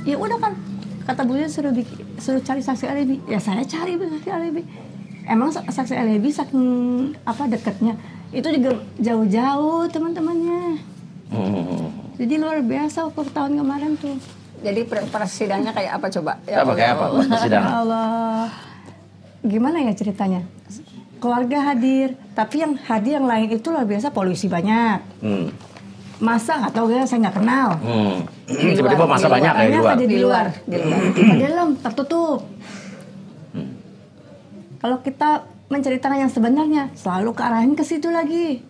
Ya udah kan, kata beliau suruh cari saksi alibi. Ya saya cari saksi alibi. Emang saksi alibi saking dekatnya. Itu juga jauh-jauh teman-temannya. Jadi luar biasa waktu tahun kemarin tuh. Jadi persidangannya kayak apa coba? Ya, kayak apa persidangan? Allah. Gimana ya ceritanya? Keluarga hadir, tapi yang hadir yang lain itu luar biasa, polisi banyak. Masa nggak tahu ya, saya nggak kenal. Tiba-tiba masa banyak ya di luar. Di dalam tertutup. Kalau kita menceritakan yang sebenarnya, selalu kearahin ke situ lagi.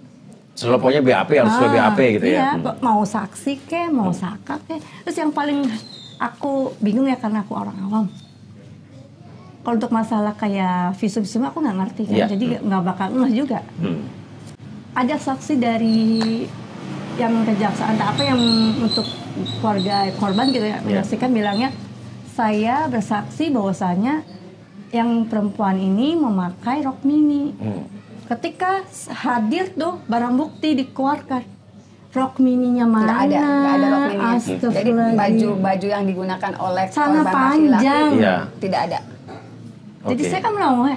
Selalu pokoknya BAP harus sesuai BAP gitu ya. Iya, mau saksi ke, mau saka ke. Terus yang paling aku bingung ya karena aku orang awam. Kalau untuk masalah kayak visum semua aku nggak ngerti kan, jadi nggak bakal ngeh juga. Ada saksi dari yang kejaksaan yang untuk keluarga korban gitu ya, menyaksikan bilangnya saya bersaksi bahwasanya yang perempuan ini memakai rok mini. Ketika hadir tuh barang bukti dikeluarkan, rok mininya mana? Nggak ada rok mininya. Jadi baju yang digunakan oleh sana panjang, tidak ada. Jadi saya kan bilang,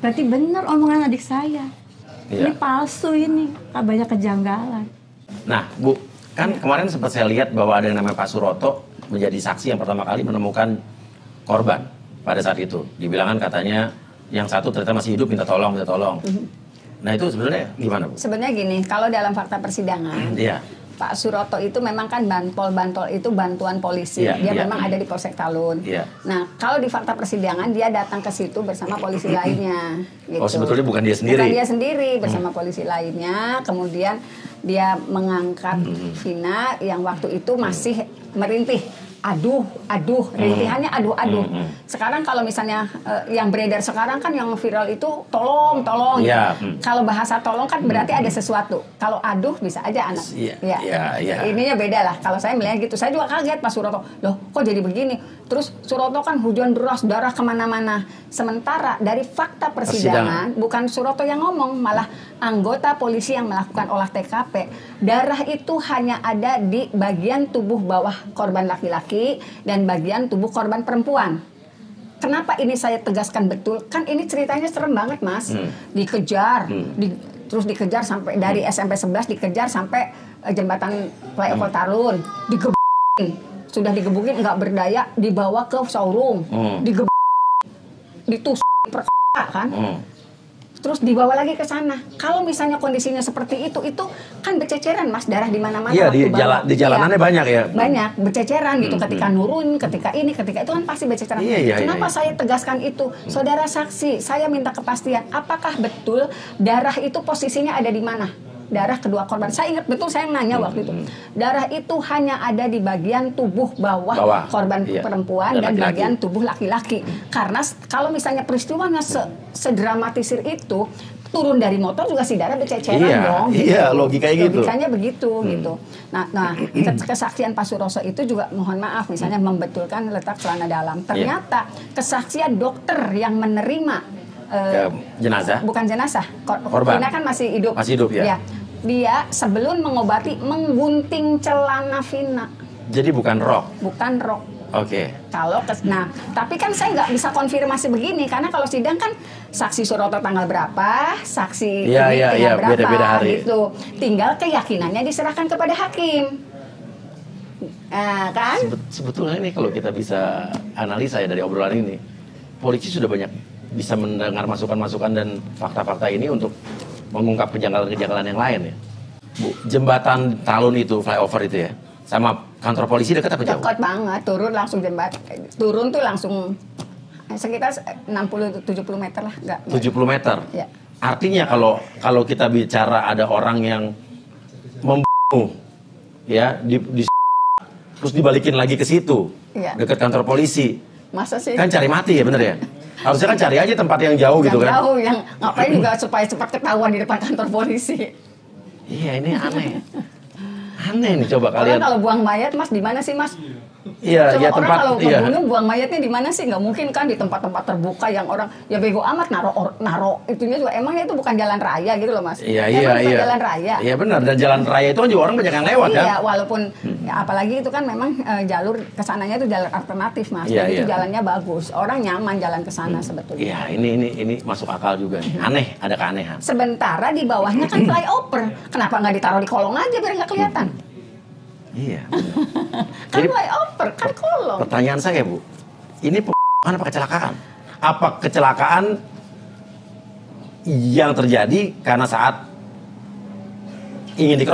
berarti benar omongan adik saya. Ini palsu ini, banyak kejanggalan. Nah, Bu, kan kemarin sempat saya lihat bahwa ada yang namanya Pak Suroto menjadi saksi yang pertama kali menemukan korban pada saat itu. Dibilangan katanya yang satu ternyata masih hidup, minta tolong. Nah itu sebenarnya gimana, Bu? Sebenarnya gini, kalau dalam fakta persidangan, Pak Suroto itu memang kan bantol itu bantuan polisi. Dia memang ada di Polsek Talun. Nah, kalau di fakta persidangan dia datang ke situ bersama polisi lainnya. Gitu. Oh, sebetulnya bukan dia sendiri? Bukan dia sendiri, bersama polisi lainnya. Kemudian dia mengangkat Vina yang waktu itu masih merintih. Aduh, rintihannya aduh. Sekarang kalau misalnya yang beredar sekarang kan yang viral itu tolong. Kalau bahasa tolong kan berarti ada sesuatu. Kalau aduh bisa aja anak. Ininya beda lah. Kalau saya melihat gitu, saya juga kaget Pak Suroto. Loh, kok jadi begini? Terus Suroto kan hujan deras, darah kemana-mana. Sementara dari fakta persidangan, bukan Suroto yang ngomong, malah anggota polisi yang melakukan olah TKP. Darah itu hanya ada di bagian tubuh bawah korban laki-laki dan bagian tubuh korban perempuan. Kenapa ini saya tegaskan betul? Kan ini ceritanya serem banget, Mas. Dikejar, terus dikejar sampai dari SMP 11 dikejar sampai jembatan flyover Talun, digebukin. Sudah digebukin nggak berdaya, dibawa ke showroom, ditusuk kan. Terus dibawa lagi ke sana. Kalau misalnya kondisinya seperti itu kan berceceran, Mas, darah di mana-mana. Iya, di jalanannya banyak ya. Banyak berceceran gitu. Ketika nurun, ketika itu kan pasti berceceran. Kenapa saya tegaskan itu? Saudara saksi, saya minta kepastian. Apakah betul darah itu posisinya ada di mana? Darah kedua korban. Saya ingat betul saya nanya waktu itu. Darah itu hanya ada di bagian tubuh bawah korban perempuan dan bagian tubuh laki-laki. Karena kalau misalnya peristiwanya sedramatisir itu, turun dari motor juga si darah berceceran dong. Iya, logikanya begitu gitu. Nah, kesaksian Pak Suroto itu juga mohon maaf misalnya membetulkan letak celana dalam. Ternyata kesaksian dokter yang menerima jenazah? Bukan jenazah, korban. Vina kan masih hidup. Masih hidup ya? Dia sebelum mengobati menggunting celana Vina. Jadi bukan rok? Bukan rok. Oke. Tapi kan saya nggak bisa konfirmasi begini karena kalau sidang kan saksi Suroto tanggal berapa, saksi tanggal berapa, beda-beda hari. Gitu. Tinggal keyakinannya diserahkan kepada hakim. Kan? Sebetulnya ini kalau kita bisa analisa ya dari obrolan ini, polisi sudah banyak bisa mendengar masukan-masukan dan fakta-fakta ini untuk mengungkap kejanggalan-kejanggalan yang lain ya. Bu, jembatan Talun itu, flyover itu ya, sama kantor polisi dekat apa jauh? Dekat banget, turun tuh langsung sekitar 60-70 meter lah. 70 meter? Ya. Artinya kalau kita bicara ada orang yang membunuh ya di terus dibalikin lagi ke situ, dekat kantor polisi. Masa sih? Kan cari mati ya, bener ya? Harusnya kan cari aja tempat yang jauh gitu kan? Jauh, yang ngapain juga supaya cepat ketahuan di depan kantor polisi. Iya, ini aneh. Aneh nih, coba kalian. Kalau buang mayat, Mas, di mana sih, Mas? Iya, ya orang tempat. Kalau ngebunuh buang mayatnya di mana sih? Nggak mungkin kan di tempat-tempat terbuka yang orang ya bego amat naro itunya juga. Emangnya itu bukan jalan raya gitu loh, Mas? Iya. Jalan raya. Iya benar, dan jalan raya itu kan juga orang banyak yang lewat kan? Iya, walaupun ya, apalagi itu kan memang jalur kesananya itu jalur alternatif, Mas. Iya, itu jalannya bagus, orang nyaman jalan ke sana sebetulnya. Iya, ini masuk akal juga. Aneh, ada keanehan. Sementara di bawahnya kan flyover, kenapa nggak ditaruh di kolong aja biar nggak kelihatan? Iya. Kan flyover, kan kolong. Pertanyaan saya, Bu, ini apa kecelakaan? Apa kecelakaan yang terjadi karena saat ingin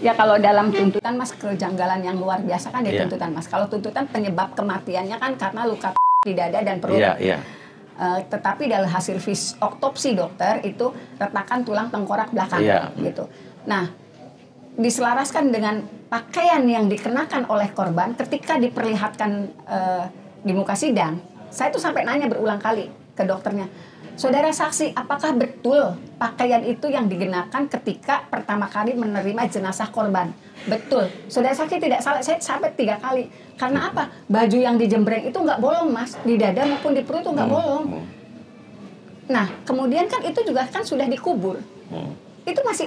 Ya kalau dalam tuntutan, Mas, kejanggalan yang luar biasa kan di tuntutan, Mas. Kalau tuntutan penyebab kematiannya kan karena luka di dada dan perut. Iya. Tetapi dalam hasil otopsi dokter itu retakan tulang tengkorak belakang gitu. Nah, diselaraskan dengan pakaian yang dikenakan oleh korban ketika diperlihatkan di muka sidang. Saya tuh sampai nanya berulang kali ke dokternya, saudara saksi, apakah betul pakaian itu yang digunakan ketika pertama kali menerima jenazah korban? Betul. Saudara saksi tidak salah, saya sampai 3 kali. Karena apa? Baju yang dijembreng itu nggak bolong, Mas. Di dada maupun di perut itu nggak bolong. Nah, kemudian kan itu juga kan sudah dikubur. Itu masih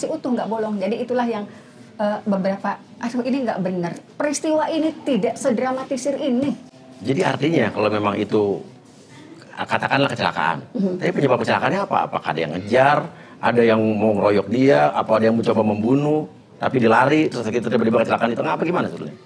utuh nggak bolong. Jadi itulah yang beberapa, aduh ini nggak benar. Peristiwa ini tidak sedramatisir ini. Jadi artinya kalau memang itu katakanlah kecelakaan, tapi penyebab kecelakaannya apa? Apakah ada yang ngejar, ada yang mau ngeroyok dia, apa ada yang mencoba membunuh, tapi dilari, terus itu tiba-tiba kecelakaan itu apa gimana sebetulnya?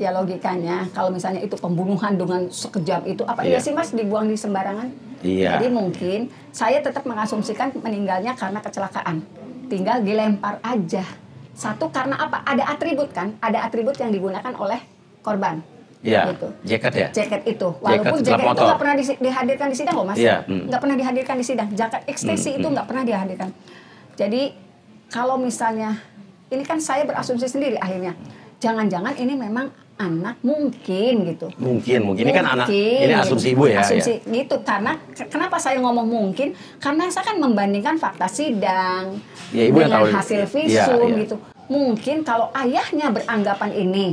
Ya logikanya, kalau misalnya itu pembunuhan dengan sekejam itu, apa iya sih, Mas, dibuang di sembarangan? Iya. Jadi mungkin saya tetap mengasumsikan meninggalnya karena kecelakaan, tinggal dilempar aja. Satu karena apa? Ada atribut kan? Ada atribut yang digunakan oleh korban. Iya, gitu. Jaket ya? Jaket itu. Walaupun jaket itu nggak pernah dihadirkan di sidang loh, Mas. Iya. Nggak pernah dihadirkan di sidang. Jaket ekstasi itu nggak pernah dihadirkan. Jadi, kalau misalnya, ini kan saya berasumsi sendiri akhirnya. Jangan-jangan ini memang anak mungkin gitu. Mungkin. Ini kan anak, ini asumsi ibu ya? Asumsi gitu. Karena, kenapa saya ngomong mungkin? Karena saya kan membandingkan fakta sidang ya, ibu dengan yang tahu, hasil visum gitu. Mungkin kalau ayahnya beranggapan ini,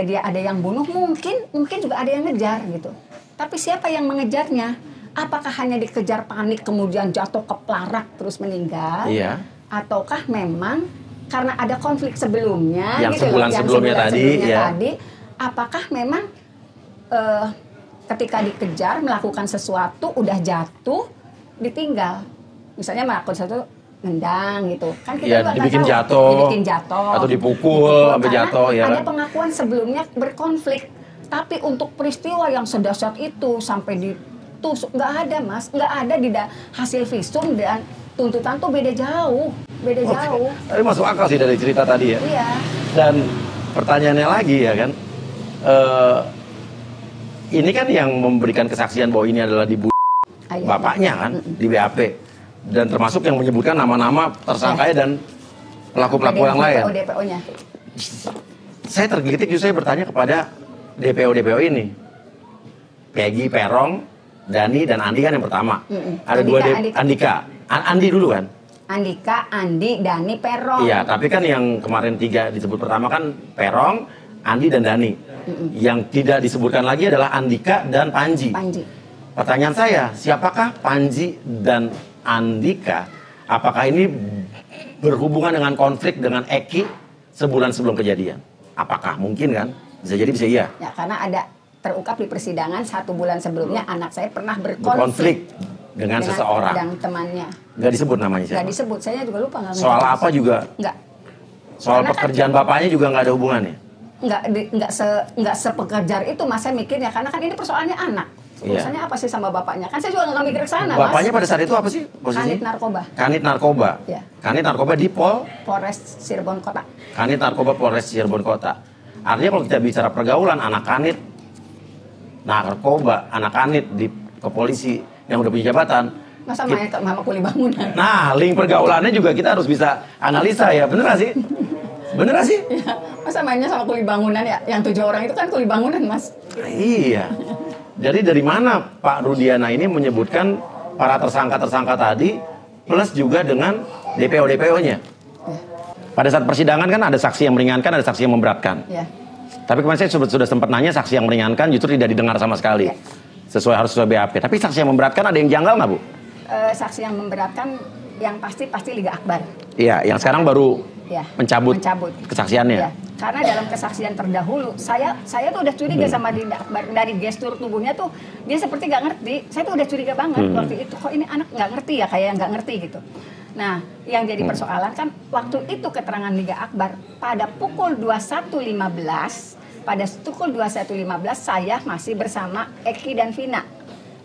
dia ada yang bunuh, mungkin juga ada yang ngejar gitu. Tapi siapa yang mengejarnya? Apakah hanya dikejar panik kemudian jatuh kepelarak terus meninggal? Iya. Ataukah memang karena ada konflik sebelumnya yang gitu sebulan sebelumnya tadi, apakah memang ketika dikejar melakukan sesuatu udah jatuh ditinggal, misalnya melakukan sesuatu nendang gitu kan, kita juga dibikin jatuh atau dipukul sampai jatuh ya. Ada pengakuan sebelumnya berkonflik, tapi untuk peristiwa yang sedahsyat itu sampai ditusuk nggak ada, Mas, nggak ada di hasil visum dan tuntutan tuh beda jauh. Tapi masuk akal sih dari cerita tadi ya. Iya. Dan pertanyaannya lagi ya kan, ini kan yang memberikan kesaksian bahwa ini adalah bapaknya kan di BAP. Dan termasuk yang menyebutkan nama-nama tersangkanya dan pelaku-pelaku yang lain. DPO-nya. Saya tergelitik justru saya bertanya kepada DPO ini. Peggy, Perong, Dani, dan Andi kan yang pertama. Ada Andika. Andi dulu kan? Andika, Andi, Dani, Perong. Iya, tapi kan yang kemarin 3 disebut pertama kan Perong, Andi, dan Dani. Yang tidak disebutkan lagi adalah Andika dan Panji. Pertanyaan saya, siapakah Panji dan Andika? Apakah ini berhubungan dengan konflik dengan Eki sebulan sebelum kejadian? Apakah mungkin kan? Bisa jadi, bisa iya. Ya, karena ada terungkap di persidangan 1 bulan sebelumnya anak saya pernah berkonflik dengan seseorang. Dan temannya. Nggak disebut namanya siapa? Nggak disebut, saya juga lupa. Soal apa juga? Nggak. Soal karena pekerjaan kan, bapaknya juga nggak ada hubungannya? Nggak sepekerjar itu, Mas, saya mikirnya. Karena kan ini persoalannya anak. Urusannya apa sih sama bapaknya? Kan saya juga nggak mikir ke sana, Mas. Bapaknya pada saat itu apa sih posisinya? Kanit narkoba. Kanit narkoba. Ya. Kanit narkoba di Polres Cirebon Kota. Kanit narkoba Polres Cirebon Kota. Artinya kalau kita bicara pergaulan anak kanit narkoba, anak kanit di kepolisi yang udah punya jabatan. Masa main ke Mama Kuli Bangunan? Nah, link pergaulannya juga kita harus bisa analisa ya, bener gak sih? Bener gak sih? Ya, masa mainnya sama kuli bangunan ya? Yang 7 orang itu kan kuli bangunan, Mas. Iya. Jadi dari mana Pak Rudiana ini menyebutkan para tersangka-tersangka tadi plus juga dengan DPO-DPO-nya? Pada saat persidangan kan ada saksi yang meringankan, ada saksi yang memberatkan. Ya. Tapi kemarin saya sudah sempat nanya, saksi yang meringankan justru tidak didengar sama sekali. Ya. Harus sesuai BAP. Tapi saksi yang memberatkan ada yang janggal nggak, Bu? Saksi yang memberatkan yang pasti Liga Akbar. Iya, yang sekarang baru mencabut kesaksiannya. Ya. Karena dalam kesaksian terdahulu, saya tuh udah curiga sama Liga Akbar. Dari gestur tubuhnya tuh, dia seperti nggak ngerti. Saya tuh udah curiga banget waktu itu. Kok ini anak nggak ngerti ya, kayak nggak ngerti gitu. Nah, yang jadi persoalan kan waktu itu keterangan Liga Akbar pada pukul 21.15, saya masih bersama Eki dan Vina.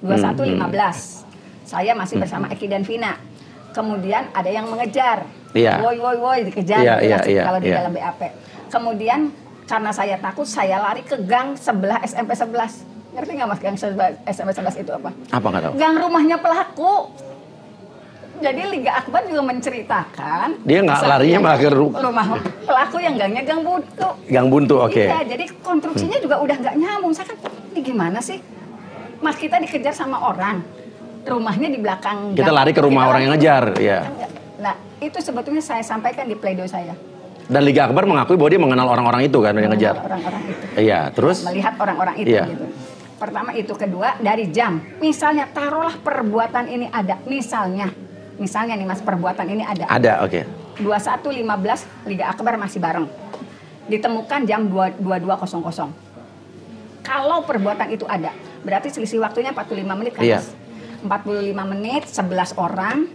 21.15, saya masih bersama Eki dan Vina. Kemudian ada yang mengejar, woi dikejar, kalau di dalam BAP. Kemudian karena saya takut, saya lari ke gang sebelah SMP 11. Ngerti nggak Mas gang SMP 11 itu apa? Apa nggak tahu? Gang rumahnya pelaku. Jadi Liga Akbar juga menceritakan dia nggak larinya malah ke rumah pelaku yang gangnya gang buntu. Gang buntu, oke. Iya, jadi konstruksinya juga udah nggak nyambung. Saya kan, ini gimana sih? Mas kita dikejar sama orang, rumahnya di belakang. Kita lari ke rumah orang yang ngejar, ya. Nah, itu sebetulnya saya sampaikan di pledoi saya. Dan Liga Akbar mengakui bahwa dia mengenal orang-orang itu kan yang ngejar. Orang-orang itu. Iya, terus? Melihat orang-orang itu gitu. Pertama itu, kedua dari jam. Misalnya taruhlah perbuatan ini ada, Misalnya nih Mas, perbuatan ini ada. Ada, oke. 21.15 Liga Akbar masih bareng. Ditemukan jam 22.00. Kalau perbuatan itu ada, berarti selisih waktunya 45 menit kan Mas? 45 menit, 11 orang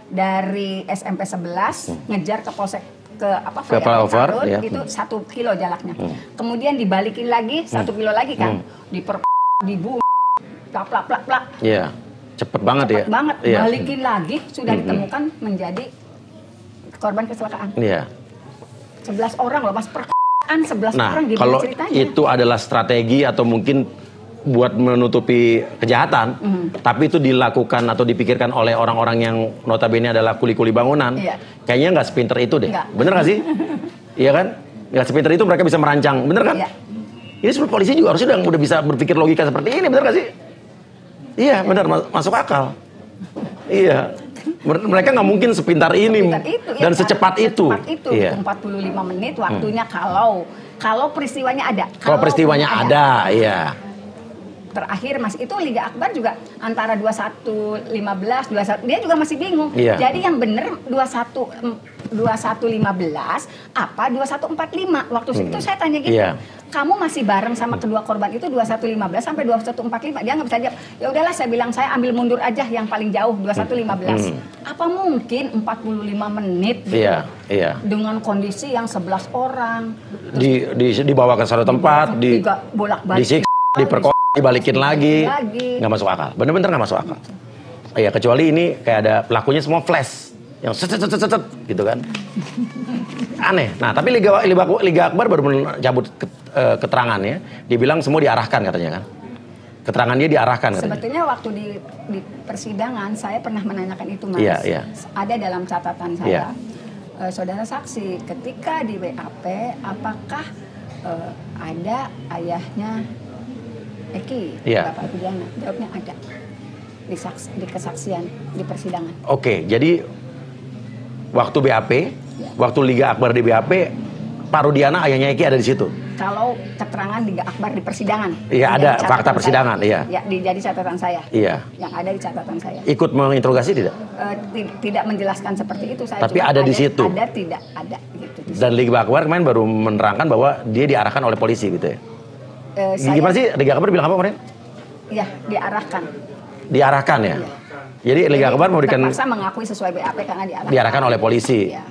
dari SMP 11 ngejar ke polsek ke flyover itu 1 kilo jaraknya. Kemudian dibalikin lagi 1 kilo lagi kan. Dibunuh plak. Iya. Cepet banget. Balikin lagi sudah ditemukan menjadi korban kecelakaan. Iya. 11 orang loh Mas, perkosaan 11 orang gimana kalau ceritanya? Itu adalah strategi atau mungkin buat menutupi kejahatan, tapi itu dilakukan atau dipikirkan oleh orang-orang yang notabene adalah kuli-kuli bangunan. Kayaknya nggak sepinter itu deh. Bener nggak sih? Iya kan? Nggak sepinter itu mereka bisa merancang, bener kan? Ini sebenarnya polisi juga harusnya udah bisa berpikir logika seperti ini, bener nggak sih? Iya, benar, masuk akal. Iya, mereka nggak mungkin sepintar ini dan secepat itu. Iya. 45 menit waktunya kalau peristiwanya ada. Kalau peristiwanya ada, iya. Terakhir Mas, itu Liga Akbar juga antara 21.15, 21, dia juga masih bingung. Iya. Jadi yang benar 21.15 apa 21.45. Waktu itu saya tanya gitu. Iya. Kamu masih bareng sama kedua korban itu 21.15 sampai 21.45. Dia nggak bisa jawab. Ya udahlah, saya bilang saya ambil mundur aja yang paling jauh 21.15. Apa mungkin 45 menit gitu? Iya. Dengan kondisi yang 11 orang. Dibawa ke satu tempat, bolak-balik, dibalikin lagi. Nggak masuk akal. Bener-bener nggak masuk akal. Iya, kecuali ini kayak ada pelakunya semua flash. Yang set gitu kan. Aneh. Nah, tapi Liga Akbar baru mencabut keterangannya. Dia bilang semua diarahkan katanya kan. Keterangan dia diarahkan katanya. Sebetulnya waktu di persidangan saya pernah menanyakan itu Mas. Iya. Ada dalam catatan saya. Saudara saksi, ketika di BAP apakah ada ayahnya Eki, Bapak Rudiana? Jawabnya ada. Di kesaksian di persidangan. Oke, jadi waktu BAP, waktu Liga Akbar di BAP, Pak Rudiana ayahnya Eki ada di situ. Kalau keterangan Liga Akbar di persidangan. Iya, ada fakta persidangan, iya. Ya, jadi catatan saya. Iya. Yang ada di catatan saya. Ikut menginterogasi tidak? Tidak menjelaskan seperti itu. Saya tapi ada di situ. Ada, tidak ada gitu. Dan Liga Akbar kemarin baru menerangkan bahwa dia diarahkan oleh polisi gitu ya. Gimana sih Liga Akbar bilang apa kemarin? Iya, diarahkan. Diarahkan ya. Iya. Jadi Liga Akbar memberikan terpaksa mengakui sesuai BAP karena diarahkan oleh polisi. Iya.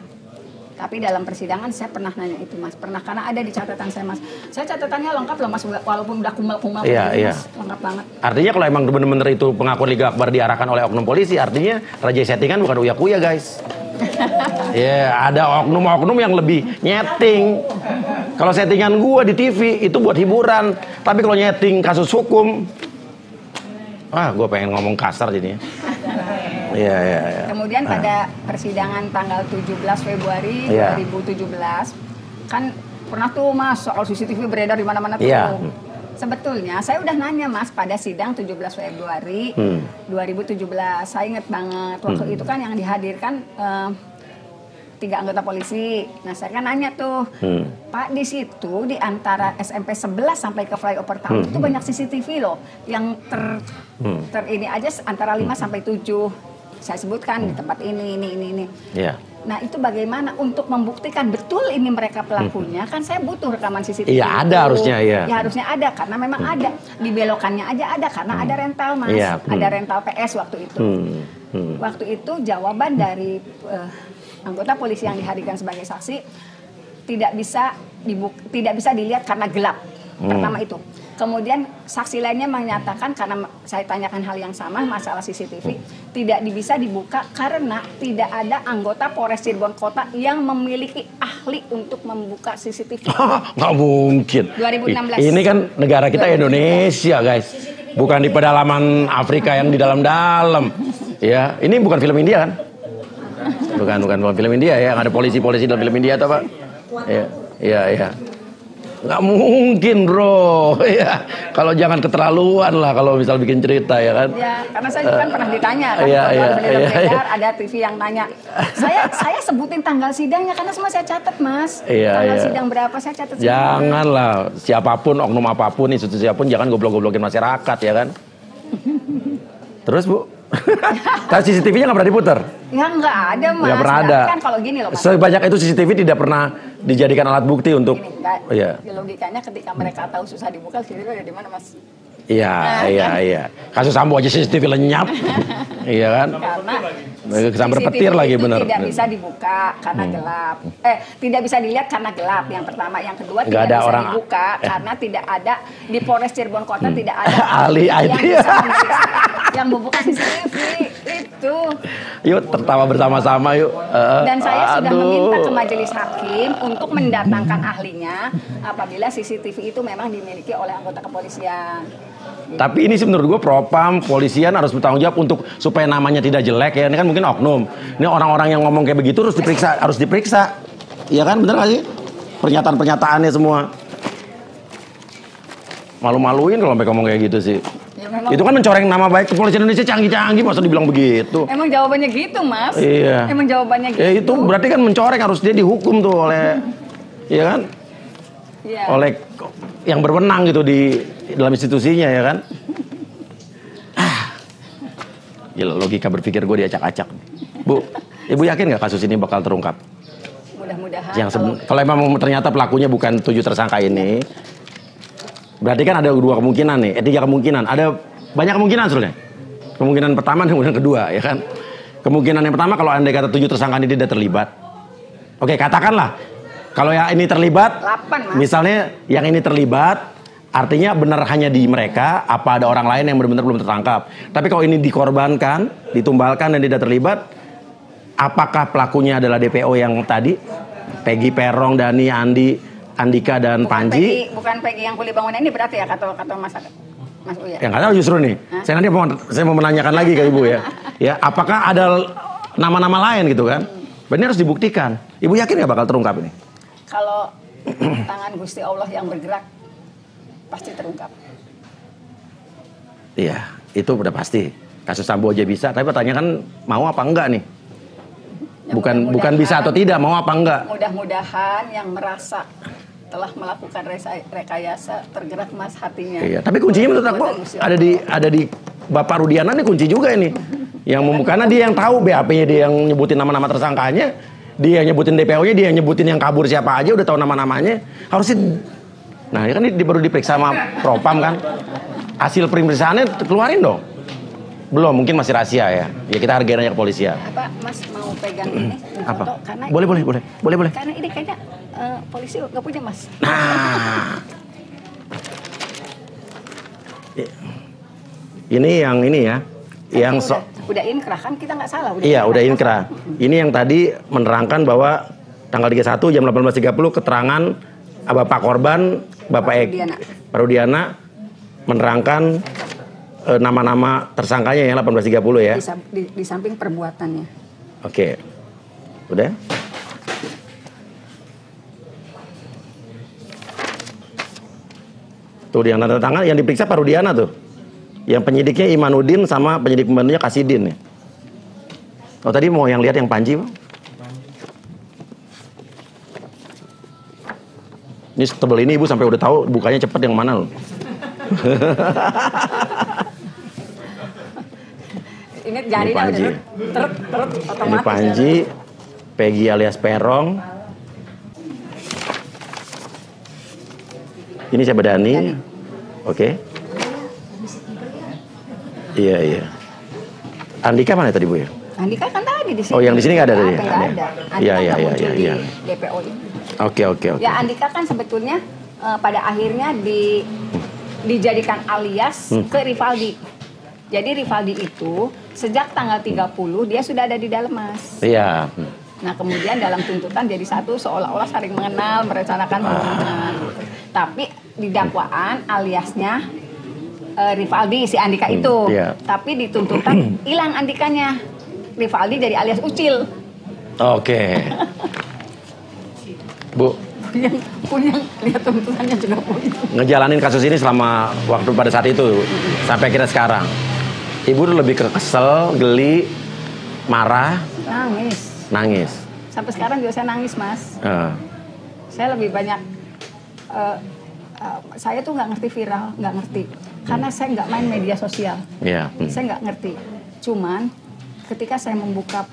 Tapi dalam persidangan saya pernah nanya itu Mas, pernah, karena ada di catatan saya Mas. Saya catatannya lengkap loh Mas, walaupun udah kumal-kumal Mas, lengkap banget. Artinya kalau emang bener-bener itu pengakuan Liga Akbar diarahkan oleh oknum polisi, artinya Raja settingan bukan uya-kuya guys. Ada oknum-oknum yang lebih nyeting. Kalau settingan gua di TV itu buat hiburan, tapi kalau nyeting kasus hukum, gua pengen ngomong kasar jadinya. Iya. Kemudian pada persidangan tanggal 17 Februari 2017, kan pernah tuh Mas soal CCTV beredar di mana-mana tuh. Sebetulnya saya udah nanya Mas pada sidang 17 Februari 2017. Saya ingat banget waktu itu kan yang dihadirkan 3 anggota polisi. Nah saya kan nanya tuh, Pak di situ di antara SMP 11 sampai ke flyover Taman itu banyak CCTV loh, yang ini aja antara 5 sampai 7. Saya sebutkan di tempat ini. Nah itu bagaimana untuk membuktikan betul ini mereka pelakunya? Kan saya butuh rekaman CCTV. Iya ada harusnya ya. Ya harusnya ada karena memang ada di belokannya aja ada karena ada rental Mas, ada rental PS waktu itu. Waktu itu jawaban dari anggota polisi yang dihadirkan sebagai saksi tidak bisa dilihat karena gelap. Pertama itu. Kemudian saksi lainnya menyatakan karena saya tanyakan hal yang sama masalah CCTV tidak bisa dibuka karena tidak ada anggota Polres Cirebon Kota yang memiliki ahli untuk membuka CCTV. Nggak mungkin. 2016. Ini kan negara kita Indonesia guys, bukan di pedalaman Afrika yang di dalam-dalam. Ya, ini bukan film India kan? Bukan film India ya, ada polisi-polisi dalam film India atau apa? Iya. Nggak mungkin bro, ya. Kalau jangan keterlaluan lah kalau misal bikin cerita ya kan? Ya, karena saya juga kan pernah ditanya kan, ada TV yang nanya. Saya sebutin tanggal sidangnya karena semua saya catat Mas. Tanggal sidang berapa saya catat. Janganlah, siapapun, oknum apapun, institusi apapun, jangan goblok-goblokin masyarakat ya kan? Terus Bu? Tapi CCTV-nya nggak pernah diputar? Ya nggak ada Mas. Nggak pernah ada. Kan kalau gini loh Mas. Sebanyak itu CCTV tidak pernah dijadikan alat bukti untuk. Logikanya ketika mereka tahu susah dibuka, CCTV ada di mana Mas? Iya. Kasus Sambo aja CCTV lenyap. Iya kan? Karena kesambar petir lagi bener. Tidak bisa dibuka karena gelap. Tidak bisa dilihat karena gelap. Yang pertama, yang kedua nggak tidak ada bisa orang dibuka karena tidak ada di Polres Cirebon Kota tidak ada ahli IT yang membuka CCTV itu. Yuk tertawa bersama-sama yuk. Dan saya sudah meminta ke majelis hakim untuk mendatangkan ahlinya apabila CCTV itu memang dimiliki oleh anggota kepolisian. Tapi ini sih menurut gue propam, polisian harus bertanggung jawab untuk supaya namanya tidak jelek ya. Ini kan mungkin oknum. Ini orang-orang yang ngomong kayak begitu harus diperiksa. Iya kan, bener gak sih? Pernyataan-pernyataannya semua. Malu-maluin kalau sampai ngomong kayak gitu sih. Ya, itu kan mencoreng nama baik kepolisian Indonesia canggih-canggih, masa dibilang begitu. Emang jawabannya gitu Mas. Iya. Emang jawabannya gitu. Ya itu berarti kan mencoreng, harus dia dihukum tuh oleh, ya kan? Iya. Oleh yang berwenang gitu di dalam institusinya ya kan. Gila, logika berpikir gue diacak-acak. Bu, Ibu yakin nggak kasus ini bakal terungkap? Mudah-mudahan. Kalau emang ternyata pelakunya bukan 7 tersangka ini, berarti kan ada 2 kemungkinan nih, 3 kemungkinan. Ada banyak kemungkinan sebenarnya. Kemungkinan pertama dan kemungkinan kedua ya kan. Kemungkinan yang pertama kalau andai kata 7 tersangka ini tidak terlibat. Oke, katakanlah kalau yang ini terlibat, 8, Mas. Misalnya yang ini terlibat, artinya benar hanya di mereka, apa ada orang lain yang benar-benar belum tertangkap. Tapi kalau ini dikorbankan, ditumbalkan dan tidak terlibat, apakah pelakunya adalah DPO yang tadi? Peggy, Perong, Dani, Andi, Andika, dan Panji? Bukan Peggy yang kuli bangunan ini berarti ya kata Mas Uya? Yang nggak tahu justru nih. Saya mau menanyakan lagi ke Ibu ya. Ya, apakah ada nama-nama lain gitu kan? Benar harus dibuktikan. Ibu yakin nggak bakal terungkap ini? Kalau tangan Gusti Allah yang bergerak, pasti terungkap. Iya, itu udah pasti. Kasus Sambo aja bisa, tapi pertanyaan kan mau apa enggak nih? Ya, bukan bisa atau tidak, mau apa enggak? Mudah-mudahan yang merasa telah melakukan rekayasa tergerak Mas hatinya. Iya, tapi kuncinya menurut aku ada di Bapak Rudiana nih kunci juga ini. Yang karena dia yang tahu BAP-nya, dia yang nyebutin nama-nama tersangkanya, dia yang nyebutin DPO-nya, dia yang nyebutin yang kabur siapa aja, udah tahu nama-namanya. Harusnya. Nah, ini kan baru diperiksa sama Propam kan. Hasil pemeriksaannya keluarin dong. Belum, mungkin masih rahasia ya. Ya kita hargain aja kepolisian. Apa Mas mau pegang ini? Apa? Foto, karena boleh. Karena ini kayaknya polisi nggak punya Mas. Nah. Ini yang ini ya. Yang udah inkrah kan kita nggak salah. Udah inkrah. Ini yang tadi menerangkan bahwa tanggal 31 jam 18.30 keterangan Bapak korban, Bapak Rudiana menerangkan nama-nama tersangkanya yang 18.30 ya. Di samping perbuatannya. Oke. Udah? Tuh yang tanda tangan, yang diperiksa Pak Rudiana tuh. Yang penyidiknya Imanuddin sama penyidik pembantunya Kasidin ya. Oh tadi mau yang lihat yang Panji, Bang? Ini tebel ini Ibu sampai udah tahu bukanya cepet yang mana loh. Ini jarinya udah terut otomatis. Ini Panji, Peggy alias Perong. Ini siapa Dani? Oke. Iya. Andika mana tadi Bu ya? Andika kan tadi di sini. Oh, yang di sini nggak ada tadi. Nggak ada. Iya. DPO ini. Oke. Ya Andika kan sebetulnya pada akhirnya dijadikan alias ke Rivaldi. Jadi Rivaldi itu sejak tanggal 30 dia sudah ada di dalam, Mas. Iya. Nah kemudian dalam tuntutan jadi satu seolah-olah saling mengenal, merencanakan pembunuhan. Tapi di dakwaan aliasnya Rivaldi si Andika itu. Tapi di tuntutan hilang Andikanya. Rivaldi jadi alias Ucil. Oke. Bu. Punya lihat tuntutannya juga punya. Ngejalanin kasus ini selama waktu pada saat itu sampai akhirnya sekarang. Ibu tuh lebih ke kesel, geli, marah, nangis. Sampai sekarang juga saya nangis, Mas. Saya lebih banyak saya tuh nggak ngerti viral, nggak ngerti. Karena saya nggak main media sosial. Saya nggak ngerti. Cuman ketika saya membuka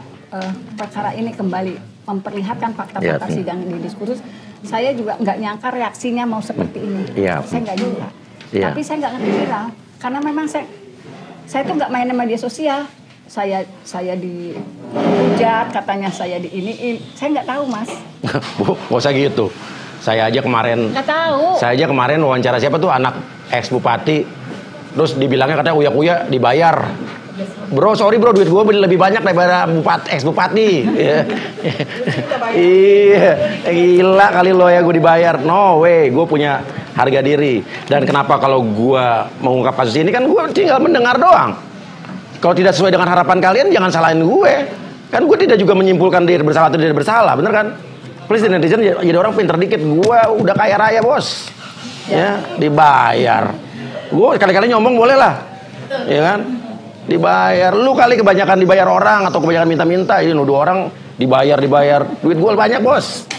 perkara ini kembali, memperlihatkan fakta-fakta sidang di diskursus, saya juga nggak nyangka reaksinya mau seperti ini. Saya nggak nyangka. Tapi saya nggak ngerti viral. Karena memang saya tuh nggak main media sosial. Saya dihujat, katanya saya di iniin. Saya nggak tahu, Mas. Bu, nggak usah gitu. Saya aja kemarin wawancara siapa tuh anak ex bupati, terus dibilangnya katanya uya dibayar. Bro, sorry bro, duit gue lebih banyak daripada ex bupati. Iya, gila kali lo ya gue dibayar. No way, gue punya harga diri. Dan kenapa kalau gue mengungkap kasus ini kan gue tinggal mendengar doang. Kalau tidak sesuai dengan harapan kalian jangan salahin gue. Kan gue tidak juga menyimpulkan dia bersalah atau tidak bersalah, bener kan? Please netizen jadi orang pinter dikit. Gue udah kaya raya bos, ya dibayar. Gue kali-kali nyombong boleh lah, ya kan? Dibayar. Lu kali kebanyakan dibayar orang atau kebanyakan minta-minta. Ini nuduh orang dibayar. Duit gue banyak bos.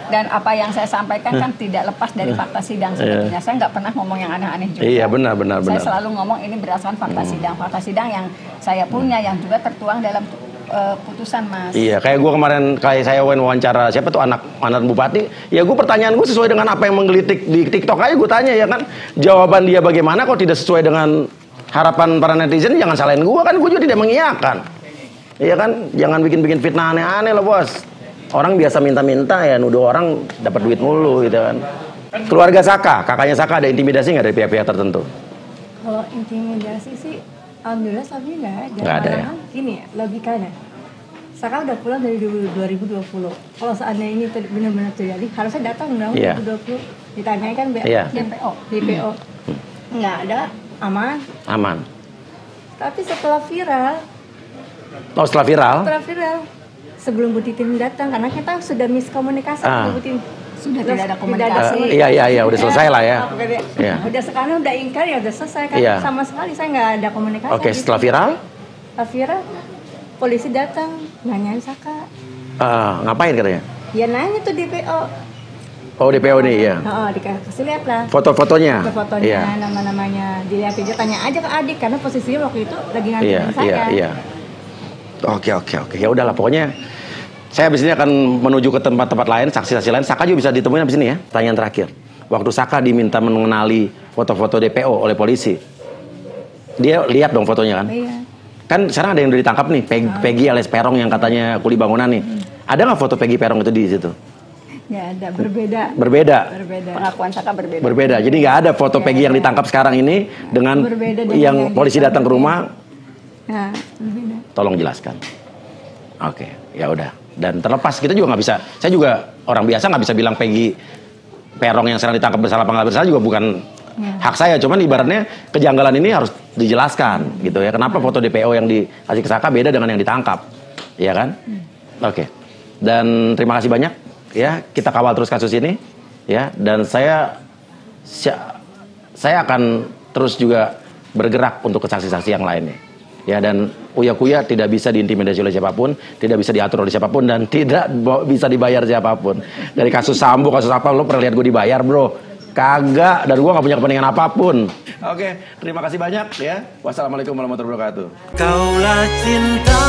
Dan apa yang saya sampaikan kan tidak lepas dari fakta sidang sebetulnya. Saya nggak pernah ngomong yang aneh-aneh juga. Iya benar. Saya selalu ngomong ini berdasarkan fakta sidang. Fakta sidang yang saya punya yang juga tertuang dalam putusan, Mas. Iya, kayak gue kemarin saya wawancara siapa tuh anak bupati. Ya gue pertanyaan gue sesuai dengan apa yang menggelitik di TikTok aja gue tanya ya kan. Jawaban dia bagaimana kok tidak sesuai dengan harapan para netizen, jangan salahin gue kan, gue juga tidak mengiyakan. Iya kan, jangan bikin fitnah aneh-aneh loh bos. Orang biasa minta-minta ya nuduh orang dapat duit mulu gitu kan. Keluarga Saka, kakaknya Saka ada intimidasi nggak dari pihak-pihak tertentu? Kalau intimidasi sih alhamdulillah selama ini nggak ada ya. Gini ya logikanya, Saka udah pulang dari 2020. Kalau seandainya ini benar-benar terjadi, harusnya datang dong 2020. Ditanyain kan DPO. Nggak ada, aman. Tapi setelah viral. Oh setelah viral? Sebelum Bu Titin datang, karena kita sudah miskomunikasi dengan Bu Titin. Sudah tidak ada komunikasi. Iya, udah selesai lah ya. Udah sekarang udah ingkar ya udah selesai kan. Sama sekali saya nggak ada komunikasi. Oke, setelah viral? Setelah viral, polisi datang nanyain Saka. Ngapain katanya? Ya nanya tuh DPO. Oh DPO nih ya. Dikasih lihat lah. Foto-fotonya. Nama-namanya dilihat aja, tanya aja ke adik karena posisinya waktu itu lagi nganterin saya. Iya. Oke. Ya udahlah pokoknya saya habis ini akan menuju ke tempat-tempat lain, saksi-saksi lain. Saka juga bisa ditemuin habis ini ya. Pertanyaan terakhir. Waktu Saka diminta mengenali foto-foto DPO oleh polisi, dia lihat dong fotonya kan? Iya. Kan sekarang ada yang udah ditangkap nih, Peggy alias Perong yang katanya kuli bangunan nih. Ada nggak foto Peggy Perong itu di situ? Ya ada, berbeda. Pengakuan Saka berbeda. Berbeda. Jadi nggak ada foto Peggy yang ditangkap sekarang ini dengan yang polisi datang ke rumah. Ya, berbeda. Tolong jelaskan. Oke, ya udah. Dan terlepas kita juga nggak bisa. Saya juga orang biasa nggak bisa bilang Peggy Perong yang sekarang ditangkap bersalah apa nggak bersalah juga bukan hak saya. Cuman ibaratnya kejanggalan ini harus dijelaskan gitu ya. Kenapa foto DPO yang dikasih ke Saka beda dengan yang ditangkap, ya kan? Oke. Dan terima kasih banyak. Ya, kita kawal terus kasus ini, ya. Dan saya saya akan terus juga bergerak untuk saksi-saksi yang lainnya. Ya, dan Uya Kuya tidak bisa diintimidasi oleh siapapun, tidak bisa diatur oleh siapapun, dan tidak bisa dibayar siapapun. Dari kasus Sambo, kasus apa, lo pernah lihat gue dibayar, bro? Kagak, dan gue gak punya kepentingan apapun. Oke, terima kasih banyak ya. Wassalamualaikum warahmatullahi wabarakatuh. Kaulah cinta